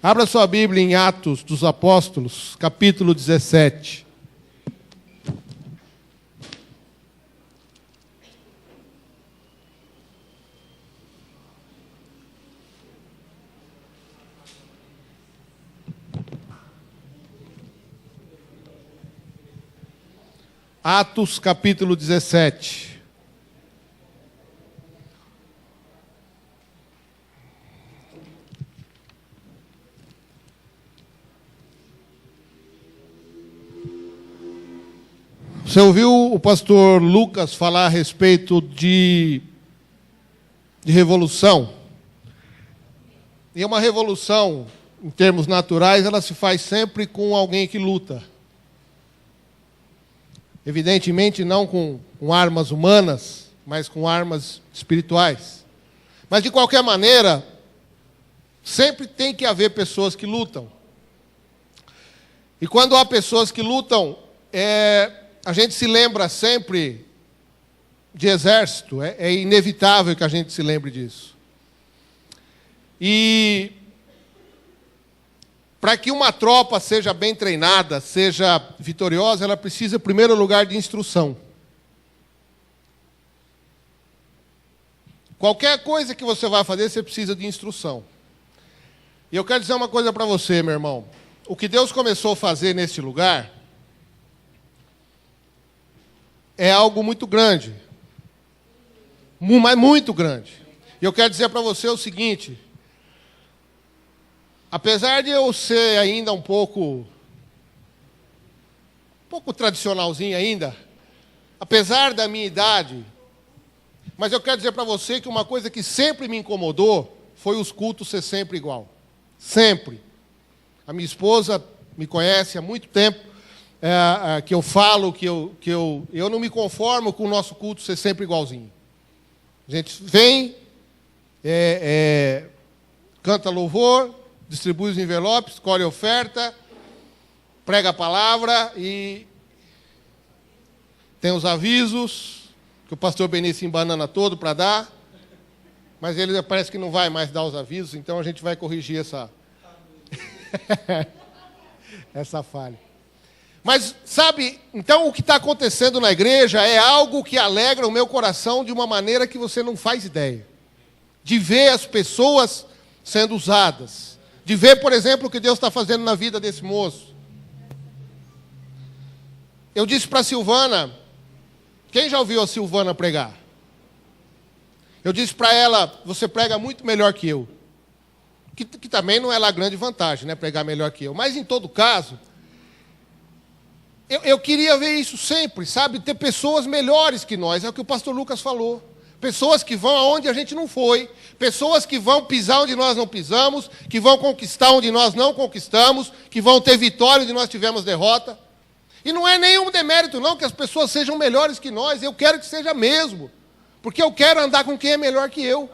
Abra sua Bíblia em Atos dos Apóstolos, capítulo 17. Atos, capítulo 17. Você ouviu o pastor Lucas falar a respeito de revolução? E uma revolução, em termos naturais, ela se faz sempre com alguém que luta. Evidentemente, não com armas humanas, mas com armas espirituais. Mas, de qualquer maneira, sempre tem que haver pessoas que lutam. E quando há pessoas que lutam, a gente se lembra sempre de exército, é inevitável que a gente se lembre disso. E para que uma tropa seja bem treinada, seja vitoriosa, ela precisa, em primeiro lugar, de instrução. Qualquer coisa que você vai fazer, você precisa de instrução. E eu quero dizer uma coisa para você, meu irmão. O que Deus começou a fazer neste lugar é algo muito grande. Mas muito grande. E eu quero dizer para você o seguinte: apesar de eu ser ainda um pouco tradicionalzinho ainda, apesar da minha idade, mas eu quero dizer para você que uma coisa que sempre me incomodou foi os cultos ser sempre igual. Sempre. A minha esposa me conhece há muito tempo, que eu falo que eu não me conformo com o nosso culto ser sempre igualzinho. A gente vem, canta louvor, distribui os envelopes, escolhe oferta, prega a palavra e tem os avisos, que o pastor Benício embanana todo para dar, mas ele parece que não vai mais dar os avisos, então a gente vai corrigir essa falha. Mas, sabe, então o que está acontecendo na igreja é algo que alegra o meu coração de uma maneira que você não faz ideia. De ver as pessoas sendo usadas. De ver, por exemplo, o que Deus está fazendo na vida desse moço. Eu disse para a Silvana, quem já ouviu a Silvana pregar? Eu disse para ela, você prega muito melhor que eu. Que também não é lá grande vantagem, né, pregar melhor que eu. Mas, em todo caso, eu queria ver isso sempre, sabe? Ter pessoas melhores que nós, é o que o pastor Lucas falou. Pessoas que vão aonde a gente não foi. Pessoas que vão pisar onde nós não pisamos, que vão conquistar onde nós não conquistamos, que vão ter vitória onde nós tivemos derrota. E não é nenhum demérito, não, que as pessoas sejam melhores que nós. Eu quero que seja mesmo. Porque eu quero andar com quem é melhor que eu.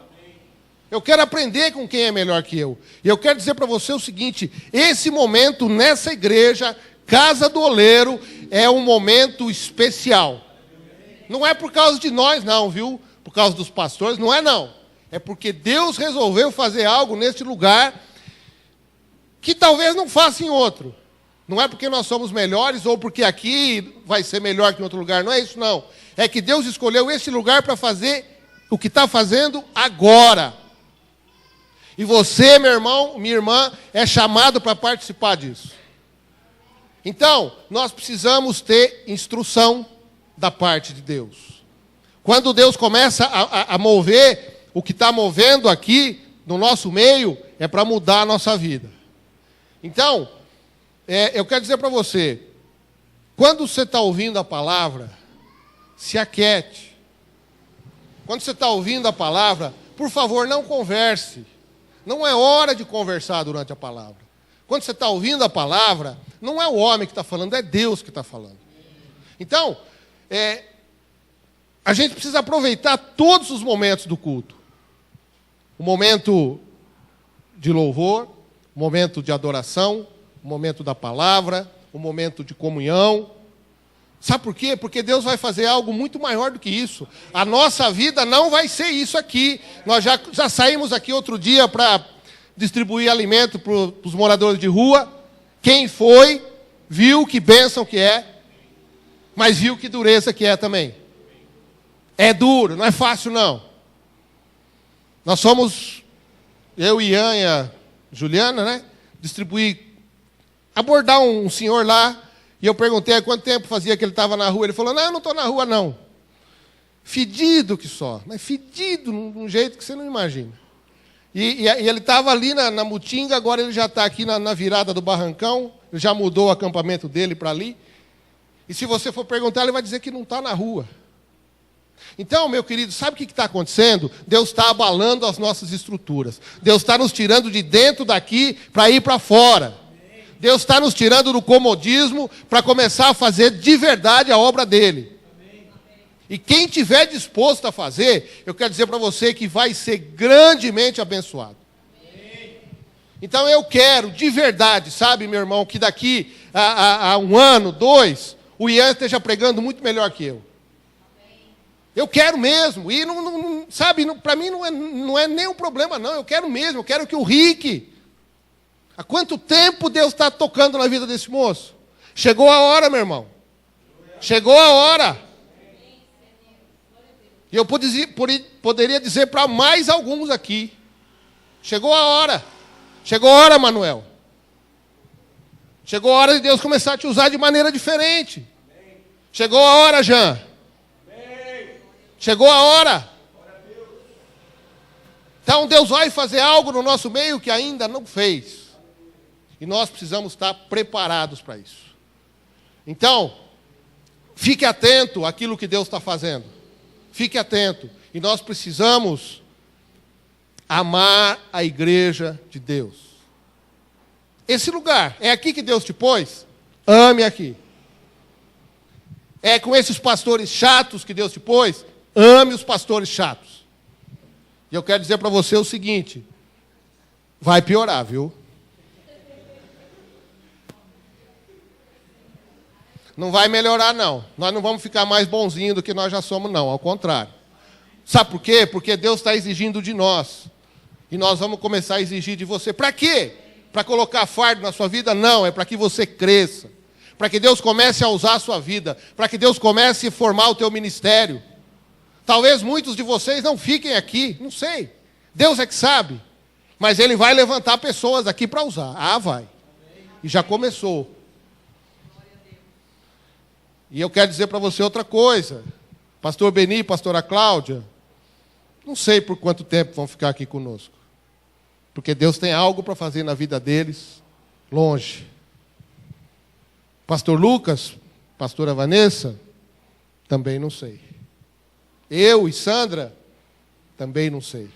Eu quero aprender com quem é melhor que eu. E eu quero dizer para você o seguinte: esse momento nessa igreja, Casa do Oleiro, é um momento especial. Não é por causa de nós, não, viu? Por causa dos pastores, não é não. É porque Deus resolveu fazer algo neste lugar que talvez não faça em outro. Não é porque nós somos melhores ou porque aqui vai ser melhor que em outro lugar. Não é isso, não. É que Deus escolheu este lugar para fazer o que está fazendo agora. E você, meu irmão, minha irmã, é chamado para participar disso. Então, nós precisamos ter instrução da parte de Deus. Quando Deus começa a mover o que está movendo aqui no nosso meio, é para mudar a nossa vida. Então, eu quero dizer para você, quando você está ouvindo a palavra, se aquiete. Quando você está ouvindo a palavra, por favor, não converse. Não é hora de conversar durante a palavra. Quando você está ouvindo a palavra, não é o homem que está falando, é Deus que está falando. Então, a gente precisa aproveitar todos os momentos do culto. O momento de louvor, o momento de adoração, o momento da palavra, o momento de comunhão. Sabe por quê? Porque Deus vai fazer algo muito maior do que isso. A nossa vida não vai ser isso aqui. Nós já saímos aqui outro dia para distribuir alimento para os moradores de rua. Quem foi, viu que bênção que é, mas viu que dureza que é também. É duro, não é fácil não. Nós somos, eu, Ian e a Juliana, né? Abordar um senhor lá. E eu perguntei há quanto tempo fazia que ele estava na rua. Ele falou, não, eu não estou na rua, não. Fedido que só. Mas fedido de um jeito que você não imagina. E ele estava ali na Mutinga, agora ele já está aqui na virada do Barrancão. Ele já mudou o acampamento dele para ali. E se você for perguntar, ele vai dizer que não está na rua. Então, meu querido, sabe o que está acontecendo? Deus está abalando as nossas estruturas. Deus está nos tirando de dentro daqui para ir para fora. Deus está nos tirando do comodismo para começar a fazer de verdade a obra dele. E quem tiver disposto a fazer, eu quero dizer para você que vai ser grandemente abençoado. Então eu quero, de verdade, sabe, meu irmão, que daqui a 1 ano, 2, o Ian esteja pregando muito melhor que eu. Eu quero mesmo. E, sabe, para mim não é nem um problema, não. Eu quero mesmo, eu quero que o Rick... Há quanto tempo Deus está tocando na vida desse moço? Chegou a hora, meu irmão. Chegou a hora. E eu poderia dizer para mais alguns aqui. Chegou a hora. Chegou a hora, Manuel. Chegou a hora de Deus começar a te usar de maneira diferente. Chegou a hora, Jean. Chegou a hora. Então Deus vai fazer algo no nosso meio que ainda não fez. E nós precisamos estar preparados para isso. Então, fique atento àquilo que Deus está fazendo. Fique atento. E nós precisamos amar a igreja de Deus. Esse lugar, é aqui que Deus te pôs? Ame aqui. É com esses pastores chatos que Deus te pôs? Ame os pastores chatos. E eu quero dizer para você o seguinte: vai piorar, viu? Não vai melhorar, não. Nós não vamos ficar mais bonzinhos do que nós já somos, não. Ao contrário. Sabe por quê? Porque Deus está exigindo de nós. E nós vamos começar a exigir de você. Para quê? Para colocar fardo na sua vida? Não, é para que você cresça. Para que Deus comece a usar a sua vida. Para que Deus comece a formar o teu ministério. Talvez muitos de vocês não fiquem aqui, não sei. Deus é que sabe. Mas Ele vai levantar pessoas aqui para usar. Ah, vai. E já começou. E eu quero dizer para você outra coisa. Pastor Beni, pastora Cláudia, não sei por quanto tempo vão ficar aqui conosco. Porque Deus tem algo para fazer na vida deles, longe. Pastor Lucas, pastora Vanessa, também não sei. Eu e Sandra, também não sei.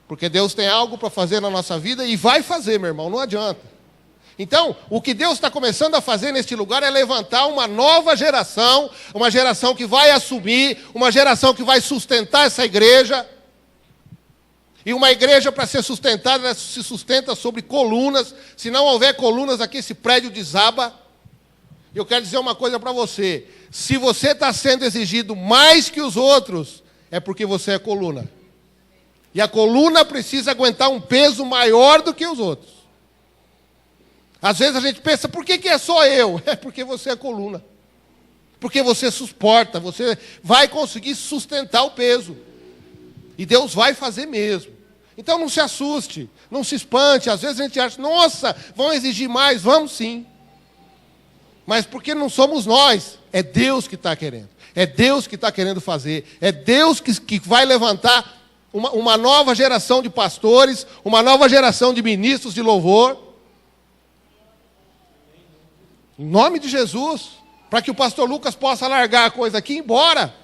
Porque Deus tem algo para fazer na nossa vida e vai fazer, meu irmão, não adianta. Então, o que Deus está começando a fazer neste lugar é levantar uma nova geração, uma geração que vai assumir, uma geração que vai sustentar essa igreja. E uma igreja, para ser sustentada, ela se sustenta sobre colunas. Se não houver colunas aqui, esse prédio desaba. E eu quero dizer uma coisa para você. Se você está sendo exigido mais que os outros, é porque você é coluna. E a coluna precisa aguentar um peso maior do que os outros. Às vezes a gente pensa, por que é só eu? É porque você é coluna. Porque você suporta, você vai conseguir sustentar o peso. E Deus vai fazer mesmo. Então não se assuste, não se espante. Às vezes a gente acha, nossa, vão exigir mais. Vamos sim. Mas porque não somos nós, é Deus que está querendo. É Deus que está querendo fazer. É Deus que vai levantar uma nova geração de pastores, uma nova geração de ministros de louvor. Em nome de Jesus, para que o pastor Lucas possa largar a coisa aqui e ir embora.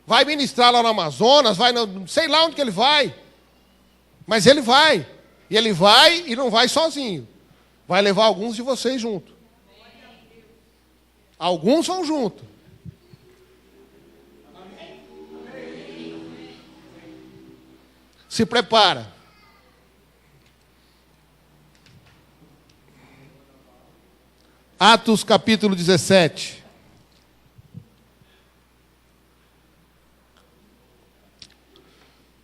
Vai ministrar lá no Amazonas, sei lá onde que ele vai. Mas ele vai. E ele vai e não vai sozinho. Vai levar alguns de vocês junto. Alguns vão junto. Se prepara. Atos capítulo 17.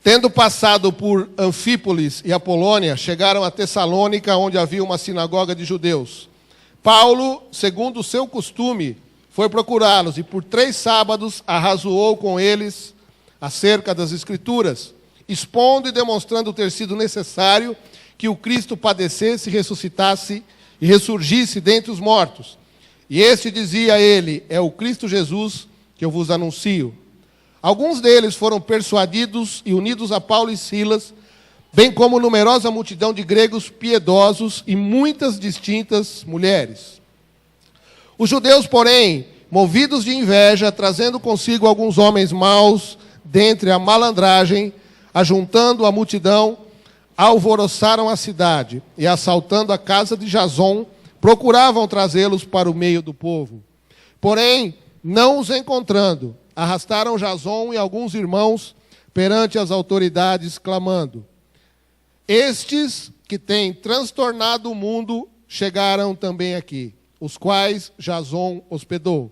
Tendo passado por Anfípolis e Apolônia, chegaram a Tessalônica, onde havia uma sinagoga de judeus. Paulo, segundo o seu costume, foi procurá-los e por 3 sábados arrazoou com eles acerca das Escrituras, expondo e demonstrando ter sido necessário que o Cristo padecesse, ressuscitasse e ressurgisse dentre os mortos. E este dizia a ele: é o Cristo Jesus que eu vos anuncio. Alguns deles foram persuadidos e unidos a Paulo e Silas, bem como numerosa multidão de gregos piedosos e muitas distintas mulheres. Os judeus, porém, movidos de inveja, trazendo consigo alguns homens maus dentre a malandragem, ajuntando a multidão, alvoroçaram a cidade e, assaltando a casa de Jason, procuravam trazê-los para o meio do povo. Porém, não os encontrando, arrastaram Jason e alguns irmãos perante as autoridades, clamando: estes que têm transtornado o mundo chegaram também aqui, os quais Jason hospedou.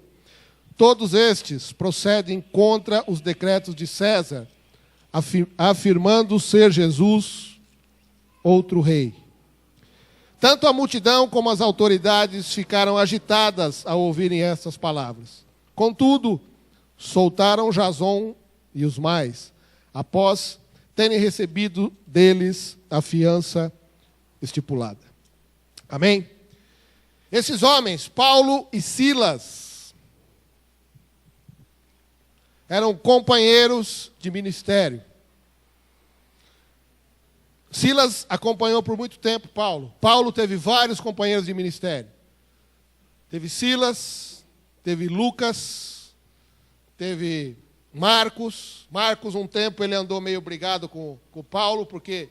Todos estes procedem contra os decretos de César, afirmando ser Jesus outro rei. Tanto a multidão como as autoridades ficaram agitadas ao ouvirem estas palavras. Contudo, soltaram Jason e os mais, após terem recebido deles a fiança estipulada. Amém? Esses homens, Paulo e Silas, eram companheiros de ministério. Silas acompanhou por muito tempo Paulo. Paulo teve vários companheiros de ministério. Teve Silas, teve Lucas, teve Marcos. Marcos, um tempo, ele andou meio brigado com Paulo, porque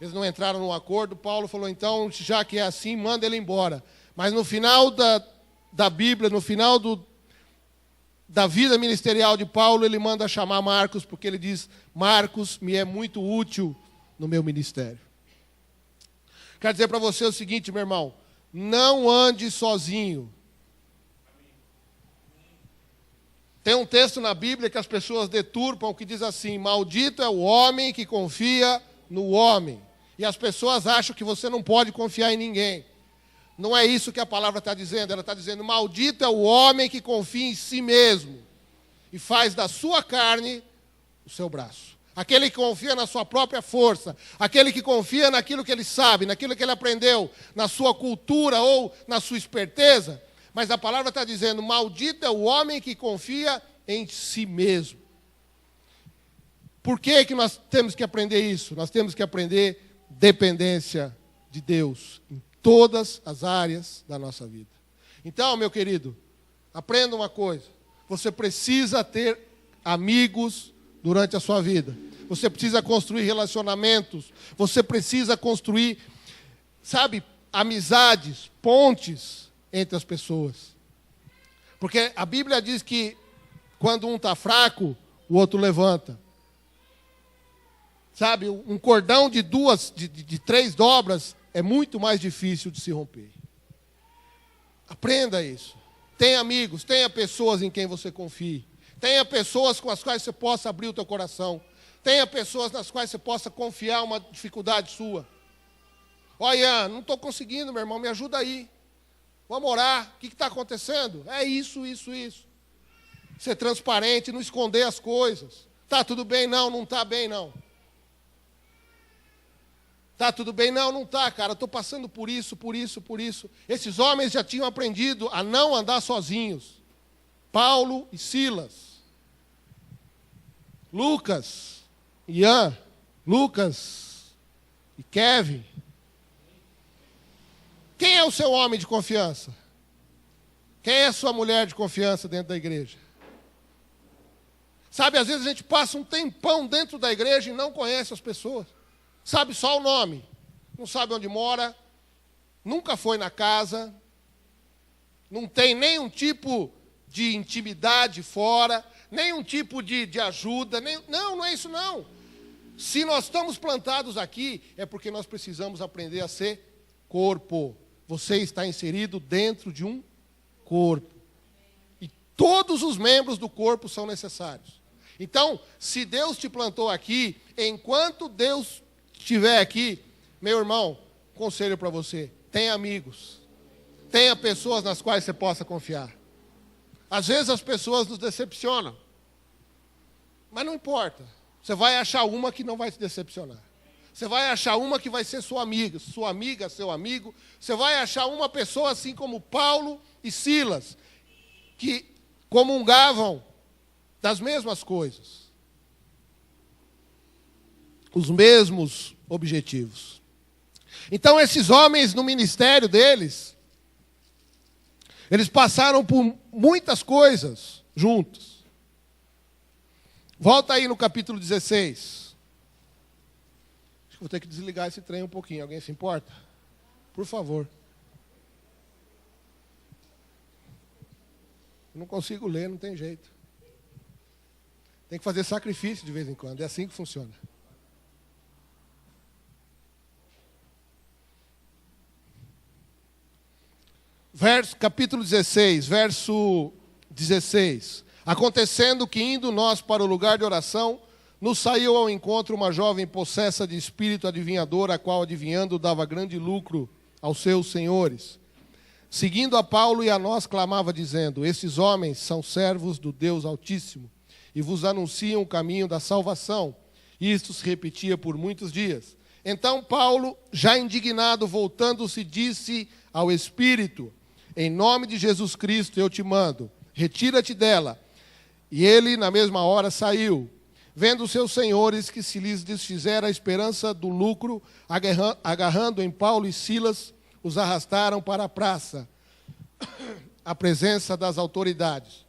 eles não entraram num acordo. Paulo falou: então, já que é assim, manda ele embora. Mas no final da Bíblia, no final da vida ministerial de Paulo, ele manda chamar Marcos, porque ele diz: Marcos me é muito útil no meu ministério. Quero dizer para você o seguinte, meu irmão: não ande sozinho. Tem um texto na Bíblia que as pessoas deturpam, que diz assim: maldito é o homem que confia no homem. E as pessoas acham que você não pode confiar em ninguém. Não é isso que a palavra está dizendo. Ela está dizendo: maldito é o homem que confia em si mesmo e faz da sua carne o seu braço. Aquele que confia na sua própria força, aquele que confia naquilo que ele sabe, naquilo que ele aprendeu, na sua cultura ou na sua esperteza. Mas a palavra está dizendo: maldito é o homem que confia em si mesmo. Por que nós temos que aprender isso? Nós temos que aprender dependência de Deus em todas as áreas da nossa vida. Então, meu querido, aprenda uma coisa: você precisa ter amigos durante a sua vida. Você precisa construir relacionamentos. Você precisa construir, amizades, pontes entre as pessoas. Porque a Bíblia diz que quando um está fraco, o outro levanta. Um cordão de 3 dobras é muito mais difícil de se romper. Aprenda isso. Tenha amigos, tenha pessoas em quem você confie. Tenha pessoas com as quais você possa abrir o teu coração. Tenha pessoas nas quais você possa confiar uma dificuldade sua. Olha, não estou conseguindo, meu irmão, me ajuda aí. Vamos orar. O que está acontecendo? É isso. Ser transparente, não esconder as coisas. Está tudo bem? Não está bem, não. Está tudo bem? Não está, cara. Estou passando por isso. Esses homens já tinham aprendido a não andar sozinhos. Paulo e Silas. Lucas, Ian, Lucas e Kevin. Quem é o seu homem de confiança? Quem é a sua mulher de confiança dentro da igreja? Às vezes a gente passa um tempão dentro da igreja e não conhece as pessoas. Sabe só o nome. Não sabe onde mora. Nunca foi na casa. Não tem nenhum tipo de intimidade fora. Nenhum tipo de ajuda. Não é isso não. Se nós estamos plantados aqui, é porque nós precisamos aprender a ser corpo. você está inserido dentro de um corpo. E todos os membros do corpo são necessários. Então, se Deus te plantou aqui, enquanto Deus estiver aqui, meu irmão, conselho para você, tenha amigos. Tenha pessoas nas quais você possa confiar. Às vezes as pessoas nos decepcionam. Mas não importa. Você vai achar uma que não vai te decepcionar. Você vai achar uma que vai ser sua amiga, seu amigo. Você vai achar uma pessoa assim como Paulo e Silas, que comungavam das mesmas coisas. Os mesmos objetivos. Então esses homens no ministério deles, eles passaram por muitas coisas juntos. Volta aí no capítulo 16. Acho que vou ter que desligar esse trem um pouquinho. Alguém se importa? Por favor. Eu não consigo ler, não tem jeito. Tem que fazer sacrifício de vez em quando. É assim que funciona. Capítulo 16, verso 16. Acontecendo que, indo nós para o lugar de oração, nos saiu ao encontro uma jovem possessa de espírito adivinhador, a qual, adivinhando, dava grande lucro aos seus senhores. Seguindo a Paulo e a nós, clamava, dizendo: esses homens são servos do Deus Altíssimo, e vos anunciam o caminho da salvação. Isto se repetia por muitos dias. Então Paulo, já indignado, voltando-se, disse ao espírito: em nome de Jesus Cristo eu te mando, retira-te dela. E ele, na mesma hora, saiu. Vendo os seus senhores que se lhes desfizera a esperança do lucro, agarrando em Paulo e Silas, os arrastaram para a praça, à presença das autoridades.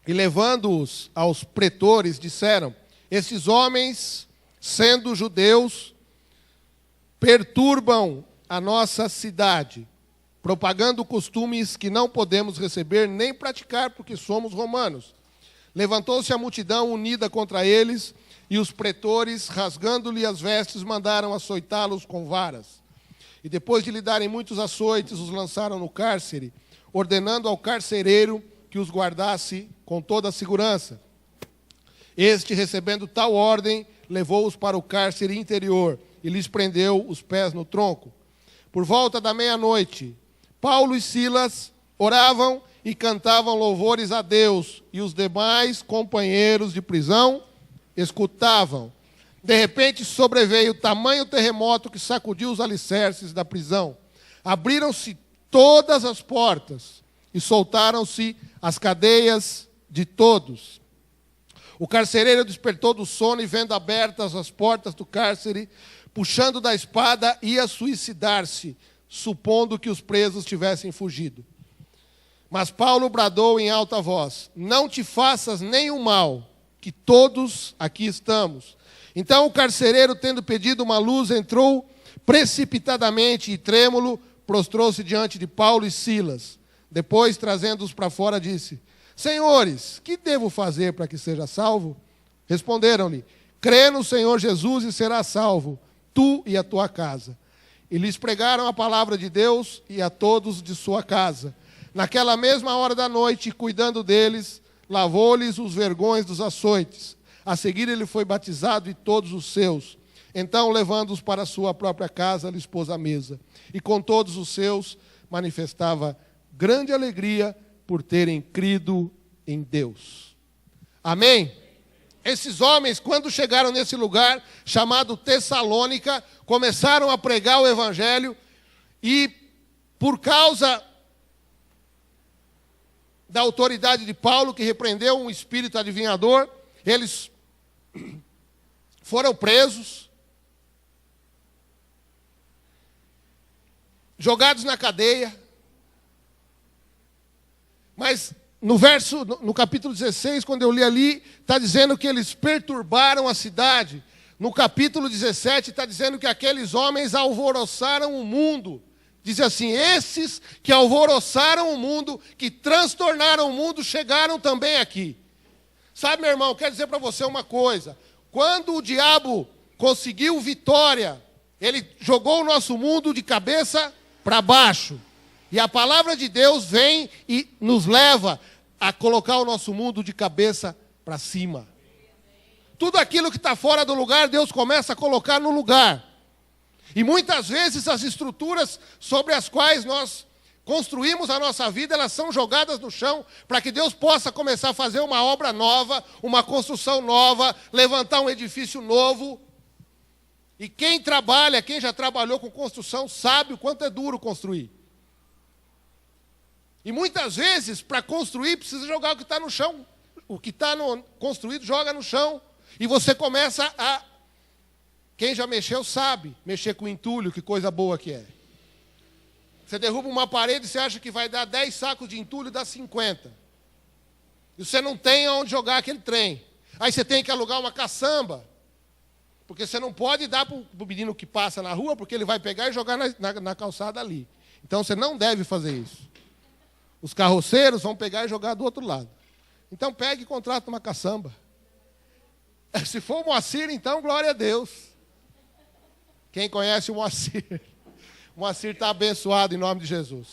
E levando-os aos pretores, disseram: esses homens, sendo judeus, perturbam a nossa cidade, propagando costumes que não podemos receber nem praticar, porque somos romanos. Levantou-se a multidão unida contra eles, e os pretores, rasgando-lhe as vestes, mandaram açoitá-los com varas. E depois de lhe darem muitos açoites, os lançaram no cárcere, ordenando ao carcereiro que os guardasse com toda a segurança. Este, recebendo tal ordem, levou-os para o cárcere interior e lhes prendeu os pés no tronco. Por volta da meia-noite, Paulo e Silas oravam e cantavam louvores a Deus, e os demais companheiros de prisão escutavam. De repente sobreveio tamanho terremoto que sacudiu os alicerces da prisão. Abriram-se todas as portas e soltaram-se as cadeias de todos. O carcereiro despertou do sono e, vendo abertas as portas do cárcere, puxando da espada, ia suicidar-se, supondo que os presos tivessem fugido. Mas Paulo bradou em alta voz: não te faças nenhum mal, que todos aqui estamos. Então o carcereiro, tendo pedido uma luz, entrou precipitadamente e, trêmulo, prostrou-se diante de Paulo e Silas. Depois, trazendo-os para fora, disse: senhores, que devo fazer para que seja salvo? Responderam-lhe: crê no Senhor Jesus e serás salvo, tu e a tua casa. E lhes pregaram a palavra de Deus e a todos de sua casa. Naquela mesma hora da noite, cuidando deles, lavou-lhes os vergões dos açoites. A seguir ele foi batizado e todos os seus. Então, levando-os para a sua própria casa, lhes pôs à mesa. E com todos os seus manifestava grande alegria por terem crido em Deus. Amém? Esses homens, quando chegaram nesse lugar chamado Tessalônica, começaram a pregar o evangelho e, por causa da autoridade de Paulo, que repreendeu um espírito adivinhador, eles foram presos, jogados na cadeia. Mas no capítulo 16, quando eu li ali, está dizendo que eles perturbaram a cidade. No capítulo 17 está dizendo que aqueles homens alvoroçaram o mundo. Diz assim: esses que alvoroçaram o mundo, que transtornaram o mundo, chegaram também aqui. Sabe, meu irmão, quero dizer para você uma coisa. Quando o diabo conseguiu vitória Ele jogou o nosso mundo de cabeça para baixo. E a palavra de Deus vem e nos leva a colocar o nosso mundo de cabeça para cima. Tudo aquilo que está fora do lugar, Deus começa a colocar no lugar. E muitas vezes as estruturas sobre as quais nós construímos a nossa vida, elas são jogadas no chão para que Deus possa começar a fazer uma obra nova, uma construção nova, levantar um edifício novo. E quem trabalha, quem já trabalhou com construção, sabe o quanto é duro construir. E muitas vezes, para construir, precisa jogar o que está no chão. O que está construído, joga no chão. E você começa a... Quem já mexeu sabe mexer com entulho, que coisa boa que é. Você derruba uma parede e você acha que vai dar 10 sacos de entulho, dá 50. E você não tem onde jogar aquele trem. Aí você tem que alugar uma caçamba. Porque você não pode dar para o menino que passa na rua, porque ele vai pegar e jogar na calçada ali. Então você não deve fazer isso. Os carroceiros vão pegar e jogar do outro lado. Então pegue e contrata uma caçamba. Se for o Moacir, então glória a Deus. Quem conhece o Moacir? O Moacir está abençoado em nome de Jesus.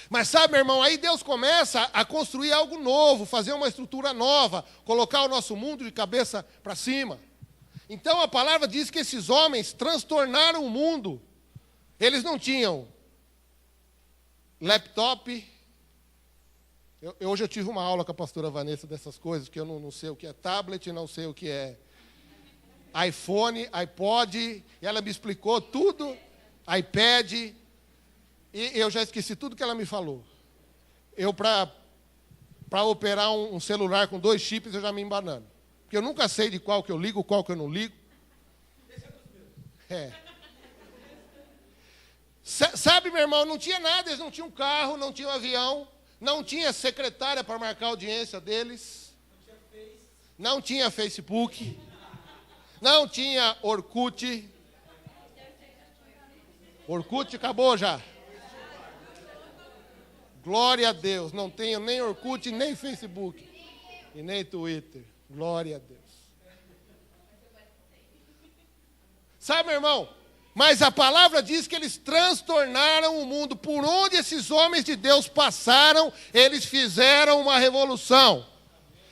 Mas sabe, meu irmão, aí Deus começa a construir algo novo, fazer uma estrutura nova, colocar o nosso mundo de cabeça para cima. Então a palavra diz que esses homens transtornaram o mundo. Eles não tinham laptop. Hoje eu tive uma aula com a pastora Vanessa dessas coisas, que eu não sei o que é tablet, não sei o que é iPhone, iPod, e ela me explicou tudo, iPad, e eu já esqueci tudo que ela me falou. Eu, para operar um celular com 2 chips, eu já me embanando. Porque eu nunca sei de qual que eu ligo, qual que eu não ligo. Sabe, meu irmão, não tinha nada, eles não tinham carro, não tinham avião, não tinha secretária para marcar a audiência deles, não tinha Facebook, não tinha Orkut. Orkut acabou já. Glória a Deus, não tenho nem Orkut, nem Facebook, e nem Twitter. Glória a Deus. Sabe, meu irmão? Mas a palavra diz que eles transtornaram o mundo. Por onde esses homens de Deus passaram, eles fizeram uma revolução.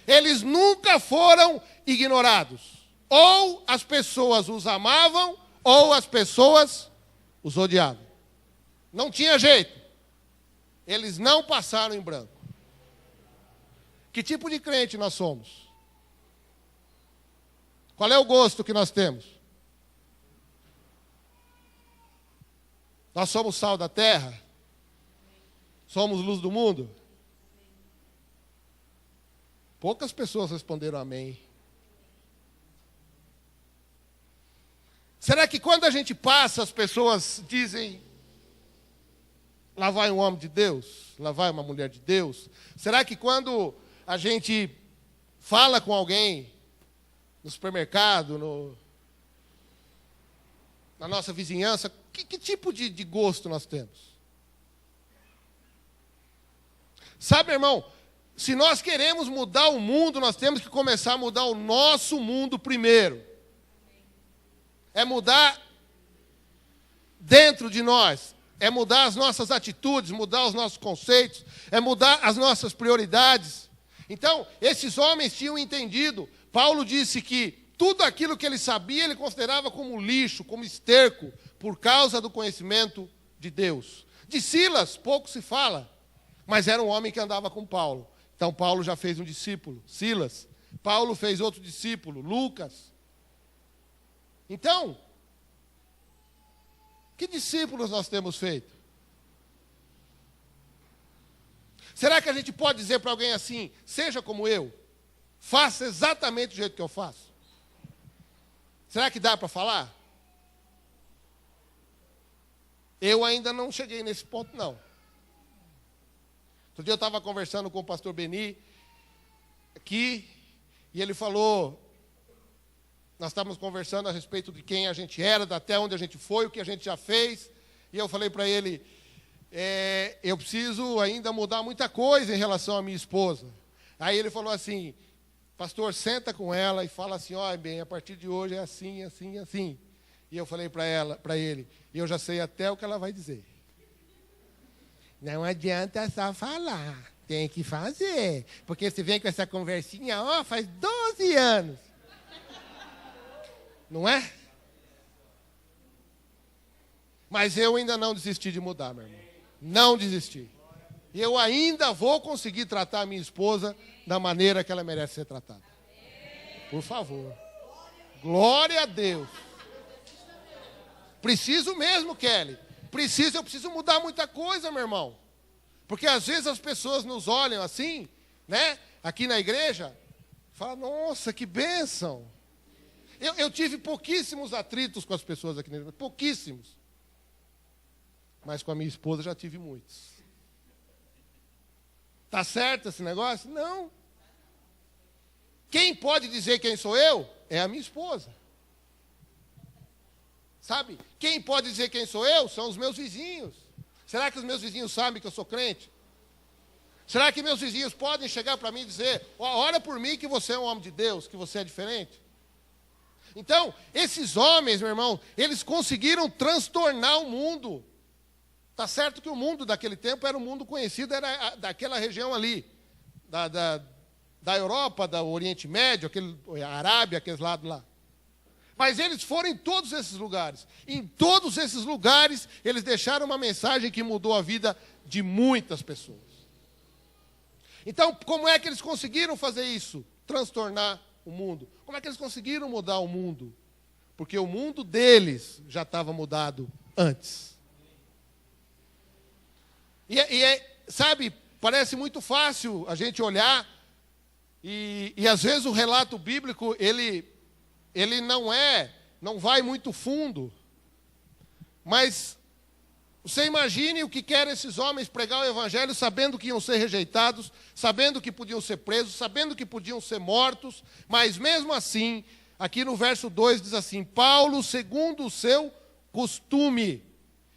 Eles nunca foram ignorados. Ou as pessoas os amavam, ou as pessoas os odiavam. Não tinha jeito. Eles não passaram em branco. Que tipo de crente nós somos? Qual é o gosto que nós temos? Nós somos sal da terra? Somos luz do mundo? Poucas pessoas responderam amém. Será que quando a gente passa, as pessoas dizem, lá vai um homem de Deus, lá vai uma mulher de Deus? Será que quando a gente fala com alguém, no supermercado, na nossa vizinhança, que tipo de gosto nós temos? Sabe, irmão, se nós queremos mudar o mundo, nós temos que começar a mudar o nosso mundo primeiro. É mudar dentro de nós. É mudar as nossas atitudes, mudar os nossos conceitos, é mudar as nossas prioridades. Então, esses homens tinham entendido. Paulo disse que tudo aquilo que ele sabia, ele considerava como lixo, como esterco, por causa do conhecimento de Deus. De Silas, pouco se fala, mas era um homem que andava com Paulo. Então, Paulo já fez um discípulo, Silas. Paulo fez outro discípulo, Lucas. Então, que discípulos nós temos feito? Será que a gente pode dizer para alguém assim, seja como eu, faça exatamente do jeito que eu faço? Será que dá para falar? Eu ainda não cheguei nesse ponto, não. Outro dia eu estava conversando com o pastor Beni aqui, e ele falou, nós estávamos conversando a respeito de quem a gente era, até onde a gente foi, o que a gente já fez, e eu falei para ele, eu preciso ainda mudar muita coisa em relação à minha esposa. Aí ele falou assim, pastor, senta com ela e fala assim, ó, bem, a partir de hoje é assim, assim, assim. E eu falei para ele, e eu já sei até o que ela vai dizer. Não adianta só falar, tem que fazer. Porque você vem com essa conversinha, faz 12 anos. Não é? Mas eu ainda não desisti de mudar, meu irmão. Não desisti. E eu ainda vou conseguir tratar a minha esposa da maneira que ela merece ser tratada. Por favor. Glória a Deus. Preciso mesmo, Kelly. Eu preciso mudar muita coisa, meu irmão. Porque às vezes as pessoas nos olham assim, né? Aqui na igreja, falam, nossa, que bênção. Eu tive pouquíssimos atritos com as pessoas aqui na igreja, pouquíssimos. Mas com a minha esposa já tive muitos. Tá certo esse negócio? Não. Quem pode dizer quem sou eu? É a minha esposa. Sabe? Quem pode dizer quem sou eu? São os meus vizinhos. Será que os meus vizinhos sabem que eu sou crente? Será que meus vizinhos podem chegar para mim e dizer, ora por mim que você é um homem de Deus, que você é diferente? Então, esses homens, meu irmão, eles conseguiram transtornar o mundo. Tá certo que o mundo daquele tempo era um mundo conhecido, era daquela região ali, da Europa, do Oriente Médio, a Arábia, aqueles lados lá. Mas eles foram em todos esses lugares. Em todos esses lugares, eles deixaram uma mensagem que mudou a vida de muitas pessoas. Então, como é que eles conseguiram fazer isso? Transtornar o mundo. Como é que eles conseguiram mudar o mundo? Porque o mundo deles já estava mudado antes. Sabe, parece muito fácil a gente olhar e às vezes o relato bíblico, ele não vai muito fundo. Mas você imagine o que querem esses homens pregar o evangelho sabendo que iam ser rejeitados, sabendo que podiam ser presos, sabendo que podiam ser mortos, mas mesmo assim, aqui no verso 2 diz assim, Paulo, segundo o seu costume,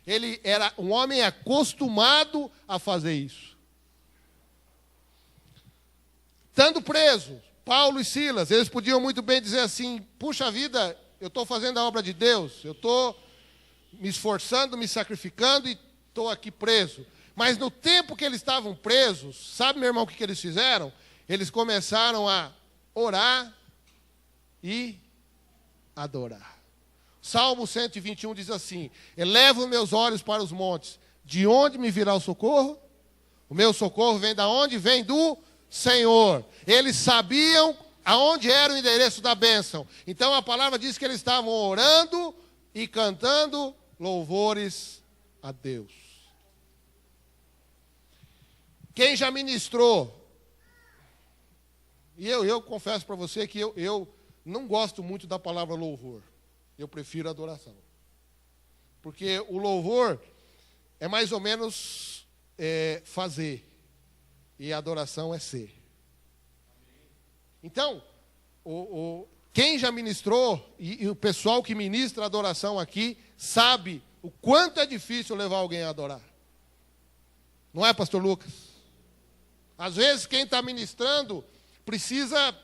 ele era um homem acostumado a fazer isso. Estando presos, Paulo e Silas, eles podiam muito bem dizer assim, puxa vida, eu estou fazendo a obra de Deus, eu estou me esforçando, me sacrificando e estou aqui preso. Mas no tempo que eles estavam presos, sabe, meu irmão, o que eles fizeram? Eles começaram a orar e adorar. Salmo 121 diz assim, elevo meus olhos para os montes, de onde me virá o socorro? O meu socorro vem da onde? Vem do Senhor. Eles sabiam aonde era o endereço da bênção. Então a palavra diz que eles estavam orando e cantando louvores a Deus. Quem já ministrou, e eu confesso para você que eu não gosto muito da palavra louvor. Eu prefiro adoração. Porque o louvor é mais ou menos fazer. E a adoração é ser. Então, quem já ministrou, e o pessoal que ministra a adoração aqui, sabe o quanto é difícil levar alguém a adorar. Não é, pastor Lucas? Às vezes quem está ministrando precisa,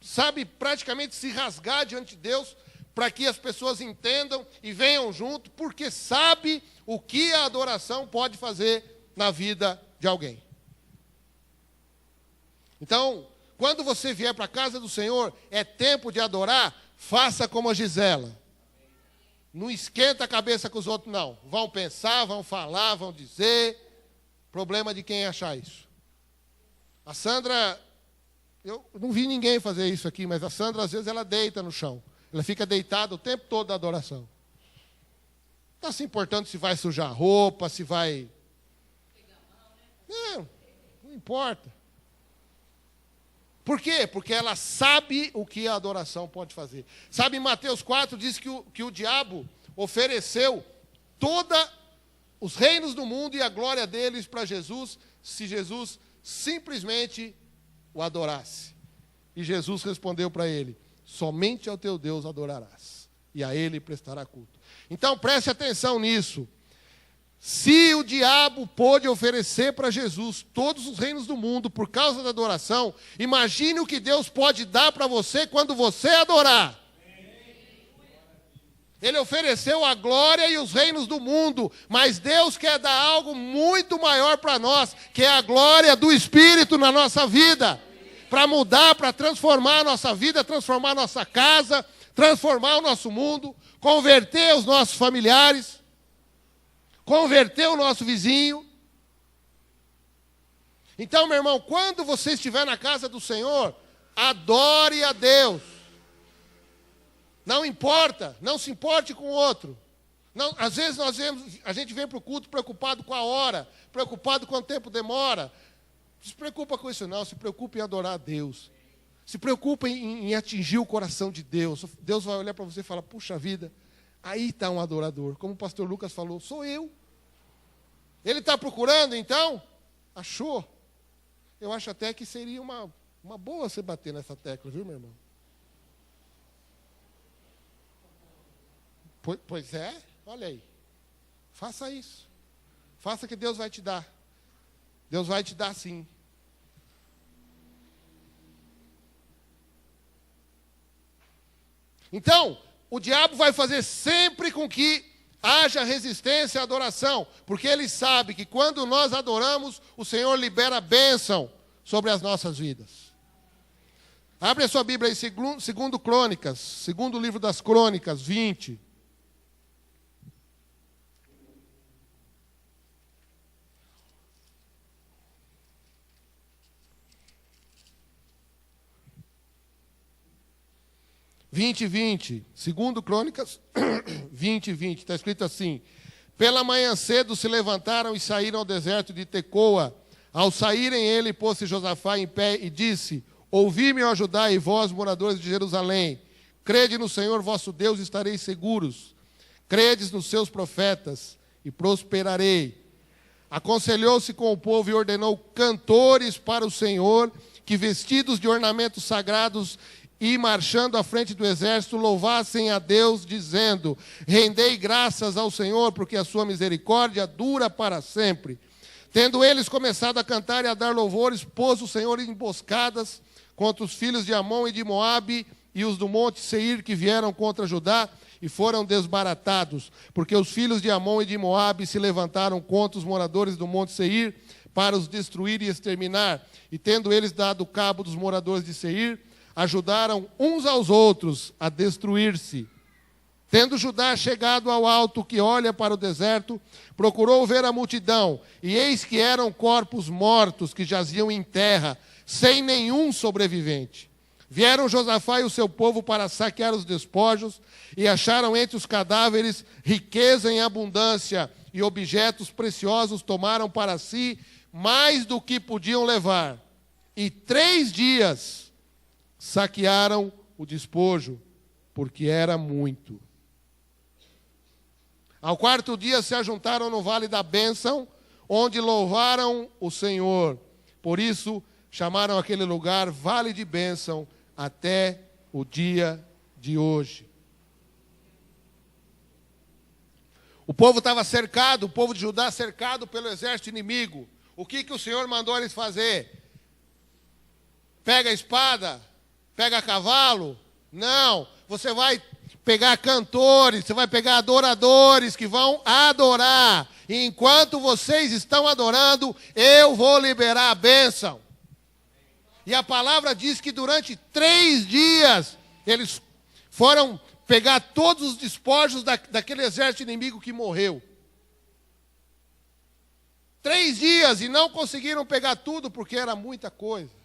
sabe, praticamente se rasgar diante de Deus, para que as pessoas entendam e venham junto, porque sabe o que a adoração pode fazer na vida de alguém. Então, quando você vier para a casa do Senhor, é tempo de adorar, faça como a Gisela. Não esquenta a cabeça com os outros, não. Vão pensar, vão falar, vão dizer. Problema de quem achar isso. A Sandra, eu não vi ninguém fazer isso aqui, mas a Sandra, às vezes, ela deita no chão. Ela fica deitada o tempo todo da adoração. Não está se importando se vai sujar a roupa, se vai... Não importa. Por quê? Porque ela sabe o que a adoração pode fazer. Sabe, em Mateus 4 diz que o diabo ofereceu todos os reinos do mundo e a glória deles para Jesus, se Jesus simplesmente o adorasse. E Jesus respondeu para ele, somente ao teu Deus adorarás, e a ele prestará culto. Então preste atenção nisso. Se o diabo pôde oferecer para Jesus todos os reinos do mundo por causa da adoração, imagine o que Deus pode dar para você quando você adorar. Ele ofereceu a glória e os reinos do mundo, mas Deus quer dar algo muito maior para nós, que é a glória do Espírito na nossa vida, para mudar, para transformar a nossa vida, transformar a nossa casa, transformar o nosso mundo, converter os nossos familiares, converter o nosso vizinho. Então, meu irmão, quando você estiver na casa do Senhor, adore a Deus. Não importa, não se importe com o outro. Não, às vezes a gente vem para o culto preocupado com a hora, preocupado com o tempo demora. Não se preocupa com isso não, se preocupe em adorar a Deus. Se preocupe em atingir o coração de Deus. Deus vai olhar para você e falar, puxa vida, aí está um adorador. Como o pastor Lucas falou, sou eu. Ele está procurando, então? Achou. Eu acho até que seria uma boa você bater nessa tecla, viu, meu irmão? Pois é, olha aí. Faça isso. Faça que Deus vai te dar. Deus vai te dar sim. Então, o diabo vai fazer sempre com que haja resistência à adoração, porque ele sabe que quando nós adoramos, o Senhor libera bênção sobre as nossas vidas. Abre a sua Bíblia aí, segundo Crônicas, segundo livro das Crônicas, 20. Segundo Crônicas 20, está escrito assim: pela manhã cedo se levantaram e saíram ao deserto de Tecoa. Ao saírem ele, pôs-se Josafá em pé e disse: ouvi-me, ó Judá, e vós, moradores de Jerusalém, crede no Senhor vosso Deus e estareis seguros. Credes nos seus profetas e prosperarei. Aconselhou-se com o povo e ordenou cantores para o Senhor, que vestidos de ornamentos sagrados e marchando à frente do exército, louvassem a Deus, dizendo: rendei graças ao Senhor, porque a sua misericórdia dura para sempre. Tendo eles começado a cantar e a dar louvores, pôs o Senhor emboscadas contra os filhos de Amon e de Moabe e os do monte Seir, que vieram contra Judá, e foram desbaratados, porque os filhos de Amon e de Moabe se levantaram contra os moradores do monte Seir, para os destruir e exterminar. E tendo eles dado cabo dos moradores de Seir, ajudaram uns aos outros a destruir-se. Tendo Judá chegado ao alto que olha para o deserto, procurou ver a multidão, e eis que eram corpos mortos que jaziam em terra, sem nenhum sobrevivente. Vieram Josafá e o seu povo para saquear os despojos, e acharam entre os cadáveres riqueza em abundância, e objetos preciosos tomaram para si mais do que podiam levar. E 3 dias saquearam o despojo, porque era muito. Ao 4º dia se ajuntaram no vale da bênção, onde louvaram o Senhor. Por isso chamaram aquele lugar Vale de Bênção até o dia de hoje. O povo estava cercado, o povo de Judá cercado pelo exército inimigo. O que o Senhor mandou eles fazer? Pega a espada? Pega cavalo? Não, você vai pegar cantores, você vai pegar adoradores que vão adorar. E enquanto vocês estão adorando, eu vou liberar a bênção. E a palavra diz que durante 3 dias, eles foram pegar todos os despojos daquele exército inimigo que morreu. 3 dias e não conseguiram pegar tudo porque era muita coisa.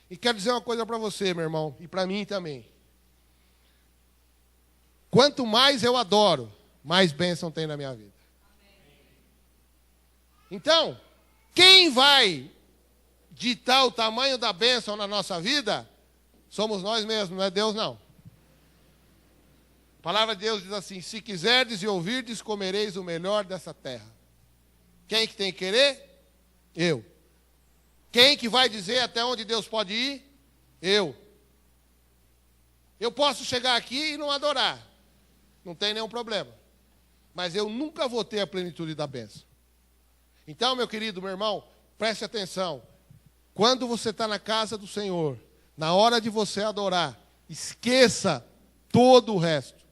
E quero dizer uma coisa para você, meu irmão, e para mim também. Quanto mais eu adoro, mais bênção tem na minha vida. Então, quem vai ditar o tamanho da bênção na nossa vida, somos nós mesmos, não é Deus não. A palavra de Deus diz assim: se quiserdes e ouvirdes, comereis o melhor dessa terra. Quem que tem que querer? Eu. Quem que vai dizer até onde Deus pode ir? Eu. Eu posso chegar aqui e não adorar. Não tem nenhum problema. Mas eu nunca vou ter a plenitude da bênção. Então, meu querido, meu irmão, preste atenção. Quando você está na casa do Senhor, na hora de você adorar, esqueça todo o resto.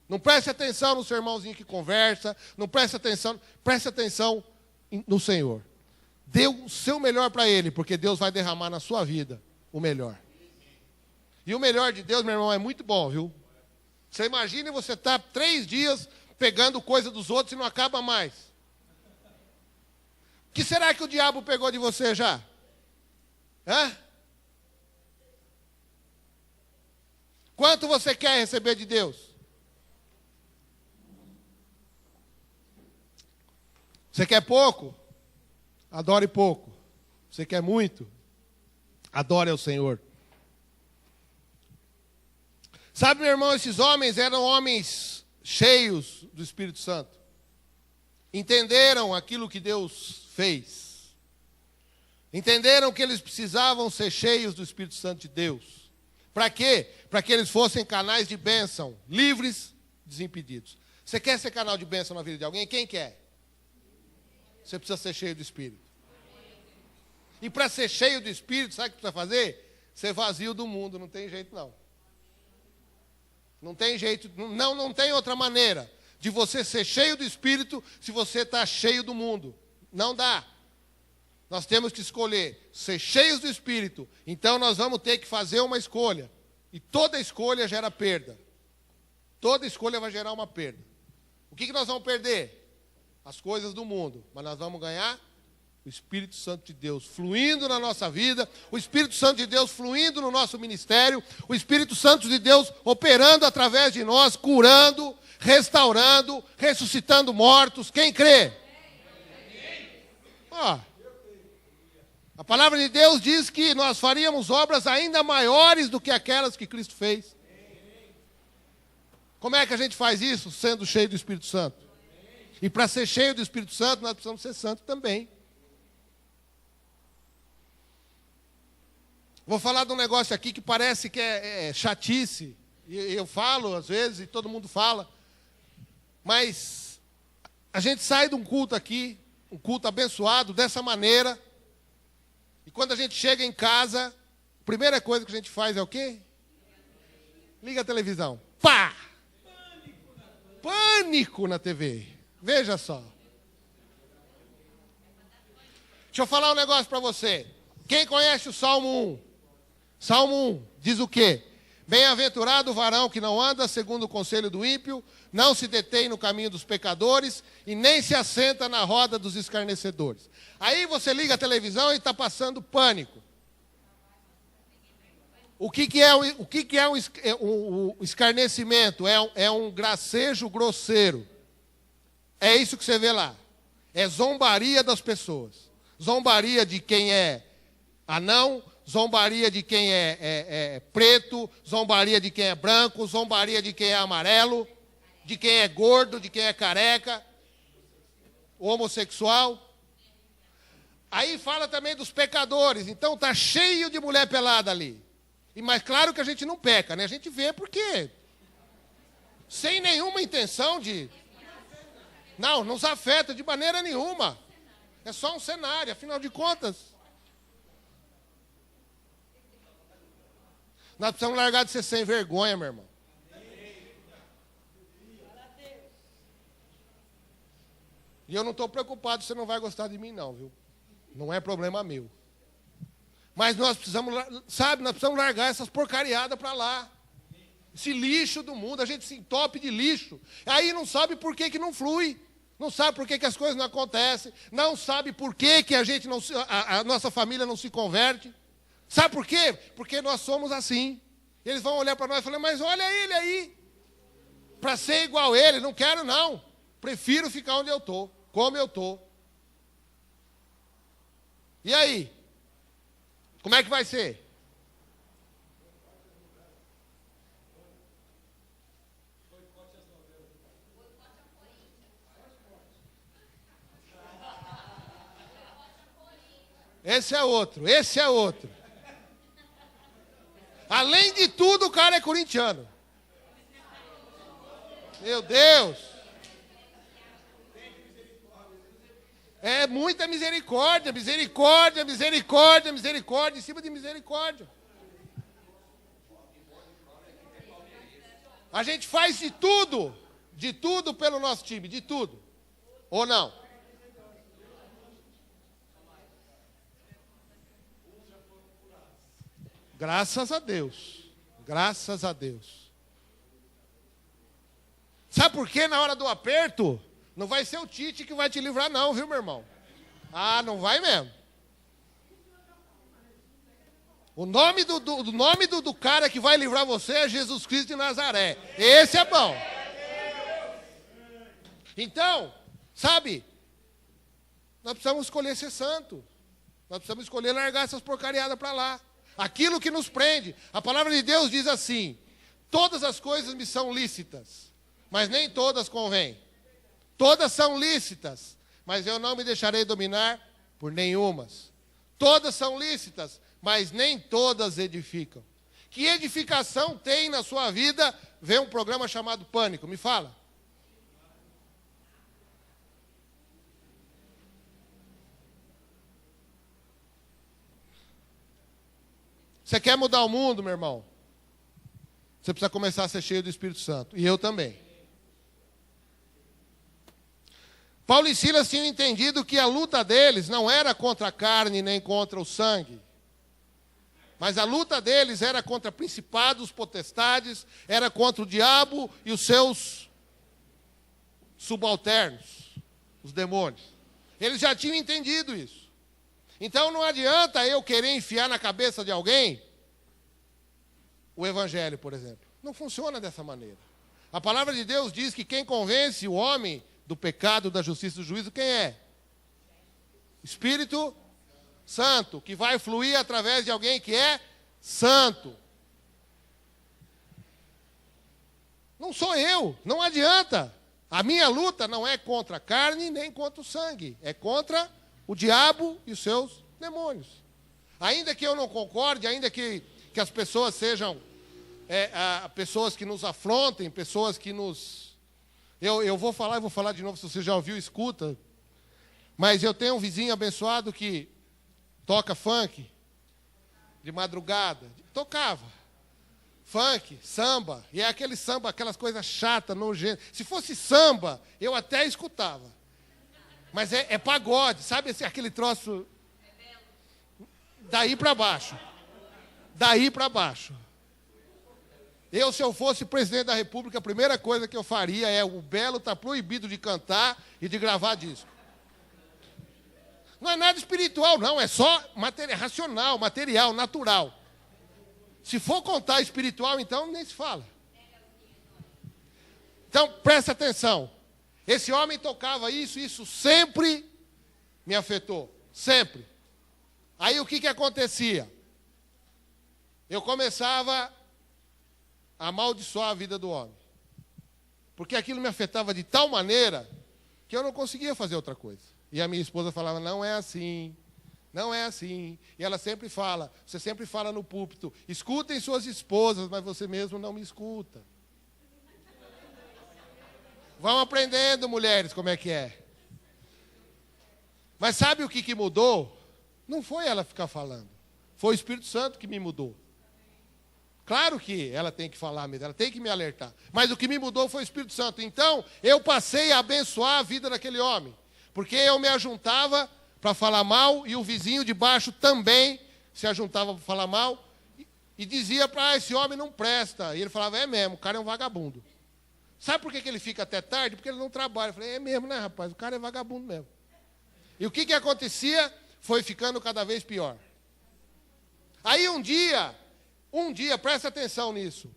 Não preste atenção no seu irmãozinho que conversa, não preste atenção no Senhor. Dê o seu melhor para Ele, porque Deus vai derramar na sua vida o melhor. E o melhor de Deus, meu irmão, é muito bom, viu? Você imagina você estar 3 dias pegando coisa dos outros e não acaba mais. O que será que o diabo pegou de você já? Hã? Quanto você quer receber de Deus? Você quer pouco? Adore pouco. Você quer muito? Adore ao Senhor. Sabe, meu irmão, esses homens eram homens cheios do Espírito Santo. Entenderam aquilo que Deus fez. Entenderam que eles precisavam ser cheios do Espírito Santo de Deus. Para quê? Para que eles fossem canais de bênção, livres, desimpedidos. Você quer ser canal de bênção na vida de alguém? Quem quer? Você precisa ser cheio do Espírito. E para ser cheio do Espírito, sabe o que precisa fazer? Ser vazio do mundo, não tem jeito não. Não tem jeito, não tem outra maneira de você ser cheio do Espírito se você está cheio do mundo. Não dá. Nós temos que escolher ser cheios do Espírito. Então nós vamos ter que fazer uma escolha. E toda escolha gera perda. Toda escolha vai gerar uma perda. O que nós vamos perder? As coisas do mundo. Mas nós vamos ganhar o Espírito Santo de Deus fluindo na nossa vida, o Espírito Santo de Deus fluindo no nosso ministério, o Espírito Santo de Deus operando através de nós, curando, restaurando, ressuscitando mortos. Quem crê? A palavra de Deus diz que nós faríamos obras ainda maiores do que aquelas que Cristo fez. Como é que a gente faz isso? Sendo cheio do Espírito Santo. E para ser cheio do Espírito Santo, nós precisamos ser santos também. Vou falar de um negócio aqui que parece que é chatice. E eu falo às vezes, e todo mundo fala. Mas a gente sai de um culto aqui, um culto abençoado, dessa maneira. E quando a gente chega em casa, a primeira coisa que a gente faz é o quê? Liga a televisão. Pá! Pânico na TV. Veja só. Deixa eu falar um negócio para você. Quem conhece o Salmo 1? Salmo 1 diz o quê? Bem-aventurado o varão que não anda segundo o conselho do ímpio, não se detém no caminho dos pecadores e nem se assenta na roda dos escarnecedores. Aí você liga a televisão e está passando pânico. O que é o escarnecimento? É um gracejo grosseiro. É isso que você vê lá. É zombaria das pessoas. Zombaria de quem é anão, zombaria de quem é preto, zombaria de quem é branco, zombaria de quem é amarelo, de quem é gordo, de quem é careca, homossexual. Aí fala também dos pecadores. Então está cheio de mulher pelada ali. Mas claro que a gente não peca, né? A gente vê porque sem nenhuma intenção de... Não nos afeta de maneira nenhuma. É só um cenário, afinal de contas. Nós precisamos largar de ser sem vergonha, meu irmão. E eu não estou preocupado se você não vai gostar de mim, não, viu? Não é problema meu. Mas nós precisamos, sabe, nós precisamos largar essas porcariadas para lá. Esse lixo do mundo, a gente se entope de lixo. Aí não sabe por que não flui. Não sabe por que as coisas não acontecem. Não sabe por que a gente não, a nossa família não se converte. Sabe por quê? Porque nós somos assim. Eles vão olhar para nós e falar, mas olha ele aí. Para ser igual a ele, não quero não. Prefiro ficar onde eu estou, como eu estou. E aí? Como é que vai ser? Esse é outro. Além de tudo, o cara é corintiano. Meu Deus. É muita misericórdia, misericórdia, misericórdia, misericórdia, em cima de misericórdia. A gente faz de tudo pelo nosso time, de tudo. Ou não? Graças a Deus. Graças a Deus. Sabe por quê? Na hora do aperto, não vai ser o Tite que vai te livrar não, viu, meu irmão? Ah, não vai mesmo. O nome do cara que vai livrar você é Jesus Cristo de Nazaré. Esse é bom. Então, sabe, nós precisamos escolher ser santo. Nós precisamos escolher largar essas porcariadas para lá. Aquilo que nos prende. A palavra de Deus diz assim: todas as coisas me são lícitas, mas nem todas convêm. Todas são lícitas, mas eu não me deixarei dominar por nenhumas. Todas são lícitas, mas nem todas edificam. Que edificação tem na sua vida ver um programa chamado Pânico? Me fala. Você quer mudar o mundo, meu irmão? Você precisa começar a ser cheio do Espírito Santo. E eu também. Paulo e Silas tinham entendido que a luta deles não era contra a carne nem contra o sangue. Mas a luta deles era contra principados, potestades, era contra o diabo e os seus subalternos, os demônios. Eles já tinham entendido isso. Então não adianta eu querer enfiar na cabeça de alguém o evangelho, por exemplo. Não funciona dessa maneira. A palavra de Deus diz que quem convence o homem do pecado, da justiça e do juízo, quem é? Espírito Santo, que vai fluir através de alguém que é santo. Não sou eu, não adianta. A minha luta não é contra a carne nem contra o sangue, é contra o diabo e os seus demônios. Ainda que eu não concorde, ainda que as pessoas sejam pessoas que nos afrontem, pessoas que nos... Eu vou falar de novo, se você já ouviu, escuta. Mas eu tenho um vizinho abençoado que toca funk de madrugada. Tocava. Funk, samba. E é aquele samba, aquelas coisas chatas, nojentas. Se fosse samba, eu até escutava. Mas é pagode, sabe aquele troço? Daí para baixo. Daí para baixo. Se eu fosse presidente da República, a primeira coisa que eu faria é: o Belo está proibido de cantar e de gravar disco. Não é nada espiritual, não, é só racional, material, natural. Se for contar espiritual, então nem se fala. Então, presta atenção. Esse homem tocava isso sempre me afetou. Sempre. Aí o que acontecia? Eu começava a amaldiçoar a vida do homem. Porque aquilo me afetava de tal maneira que eu não conseguia fazer outra coisa. E a minha esposa falava: não é assim, não é assim. E ela sempre fala, você sempre fala no púlpito: escutem suas esposas, mas você mesmo não me escuta. Vão aprendendo, mulheres, como é que é. Mas sabe o que mudou? Não foi ela ficar falando. Foi o Espírito Santo que me mudou. Claro que ela tem que falar mesmo, ela tem que me alertar. Mas o que me mudou foi o Espírito Santo. Então, eu passei a abençoar a vida daquele homem. Porque eu me ajuntava para falar mal e o vizinho de baixo também se ajuntava para falar mal e dizia para esse homem não presta. E ele falava: é mesmo, o cara é um vagabundo. Sabe por que ele fica até tarde? Porque ele não trabalha. Eu falei: é mesmo, né, rapaz? O cara é vagabundo mesmo. E o que acontecia? Foi ficando cada vez pior. Aí um dia, presta atenção nisso,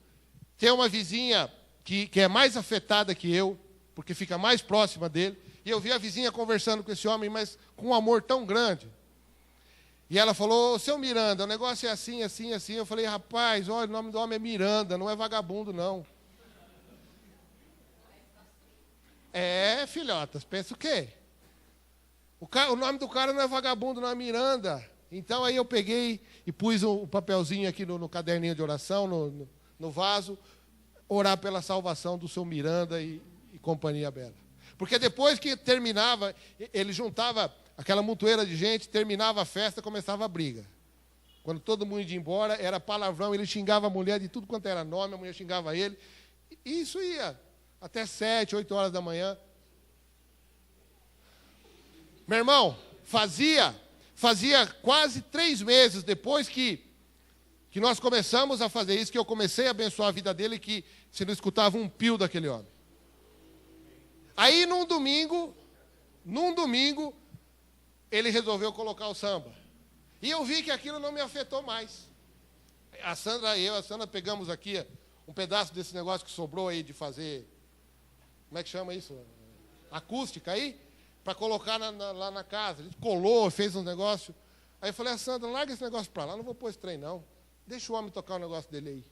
tem uma vizinha que é mais afetada que eu, porque fica mais próxima dele, e eu vi a vizinha conversando com esse homem, mas com um amor tão grande. E ela falou: seu Miranda, o negócio é assim, assim, assim. Eu falei: rapaz, olha, o nome do homem é Miranda, não é vagabundo, não. É, filhotas, pensa o quê? O nome do cara não é vagabundo, não é Miranda. Então aí eu peguei e pus um papelzinho aqui no caderninho de oração, no vaso, orar pela salvação do seu Miranda e companhia bela. Porque depois que terminava, ele juntava aquela montoeira de gente, terminava a festa, começava a briga. Quando todo mundo ia embora, era palavrão, ele xingava a mulher de tudo quanto era nome, a mulher xingava ele. E isso ia até 7, 8 horas da manhã. Meu irmão, fazia quase 3 meses depois que nós começamos a fazer isso, que eu comecei a abençoar a vida dele, que você não escutava um pio daquele homem. Aí, num domingo, ele resolveu colocar o samba. E eu vi que aquilo não me afetou mais. A Sandra pegamos aqui um pedaço desse negócio que sobrou aí de fazer, como é que chama isso? Acústica aí, para colocar lá na casa. A gente colou, fez um negócio. Aí eu falei, Sandra, larga esse negócio para lá, não vou pôr esse trem não. Deixa o homem tocar o negócio dele aí.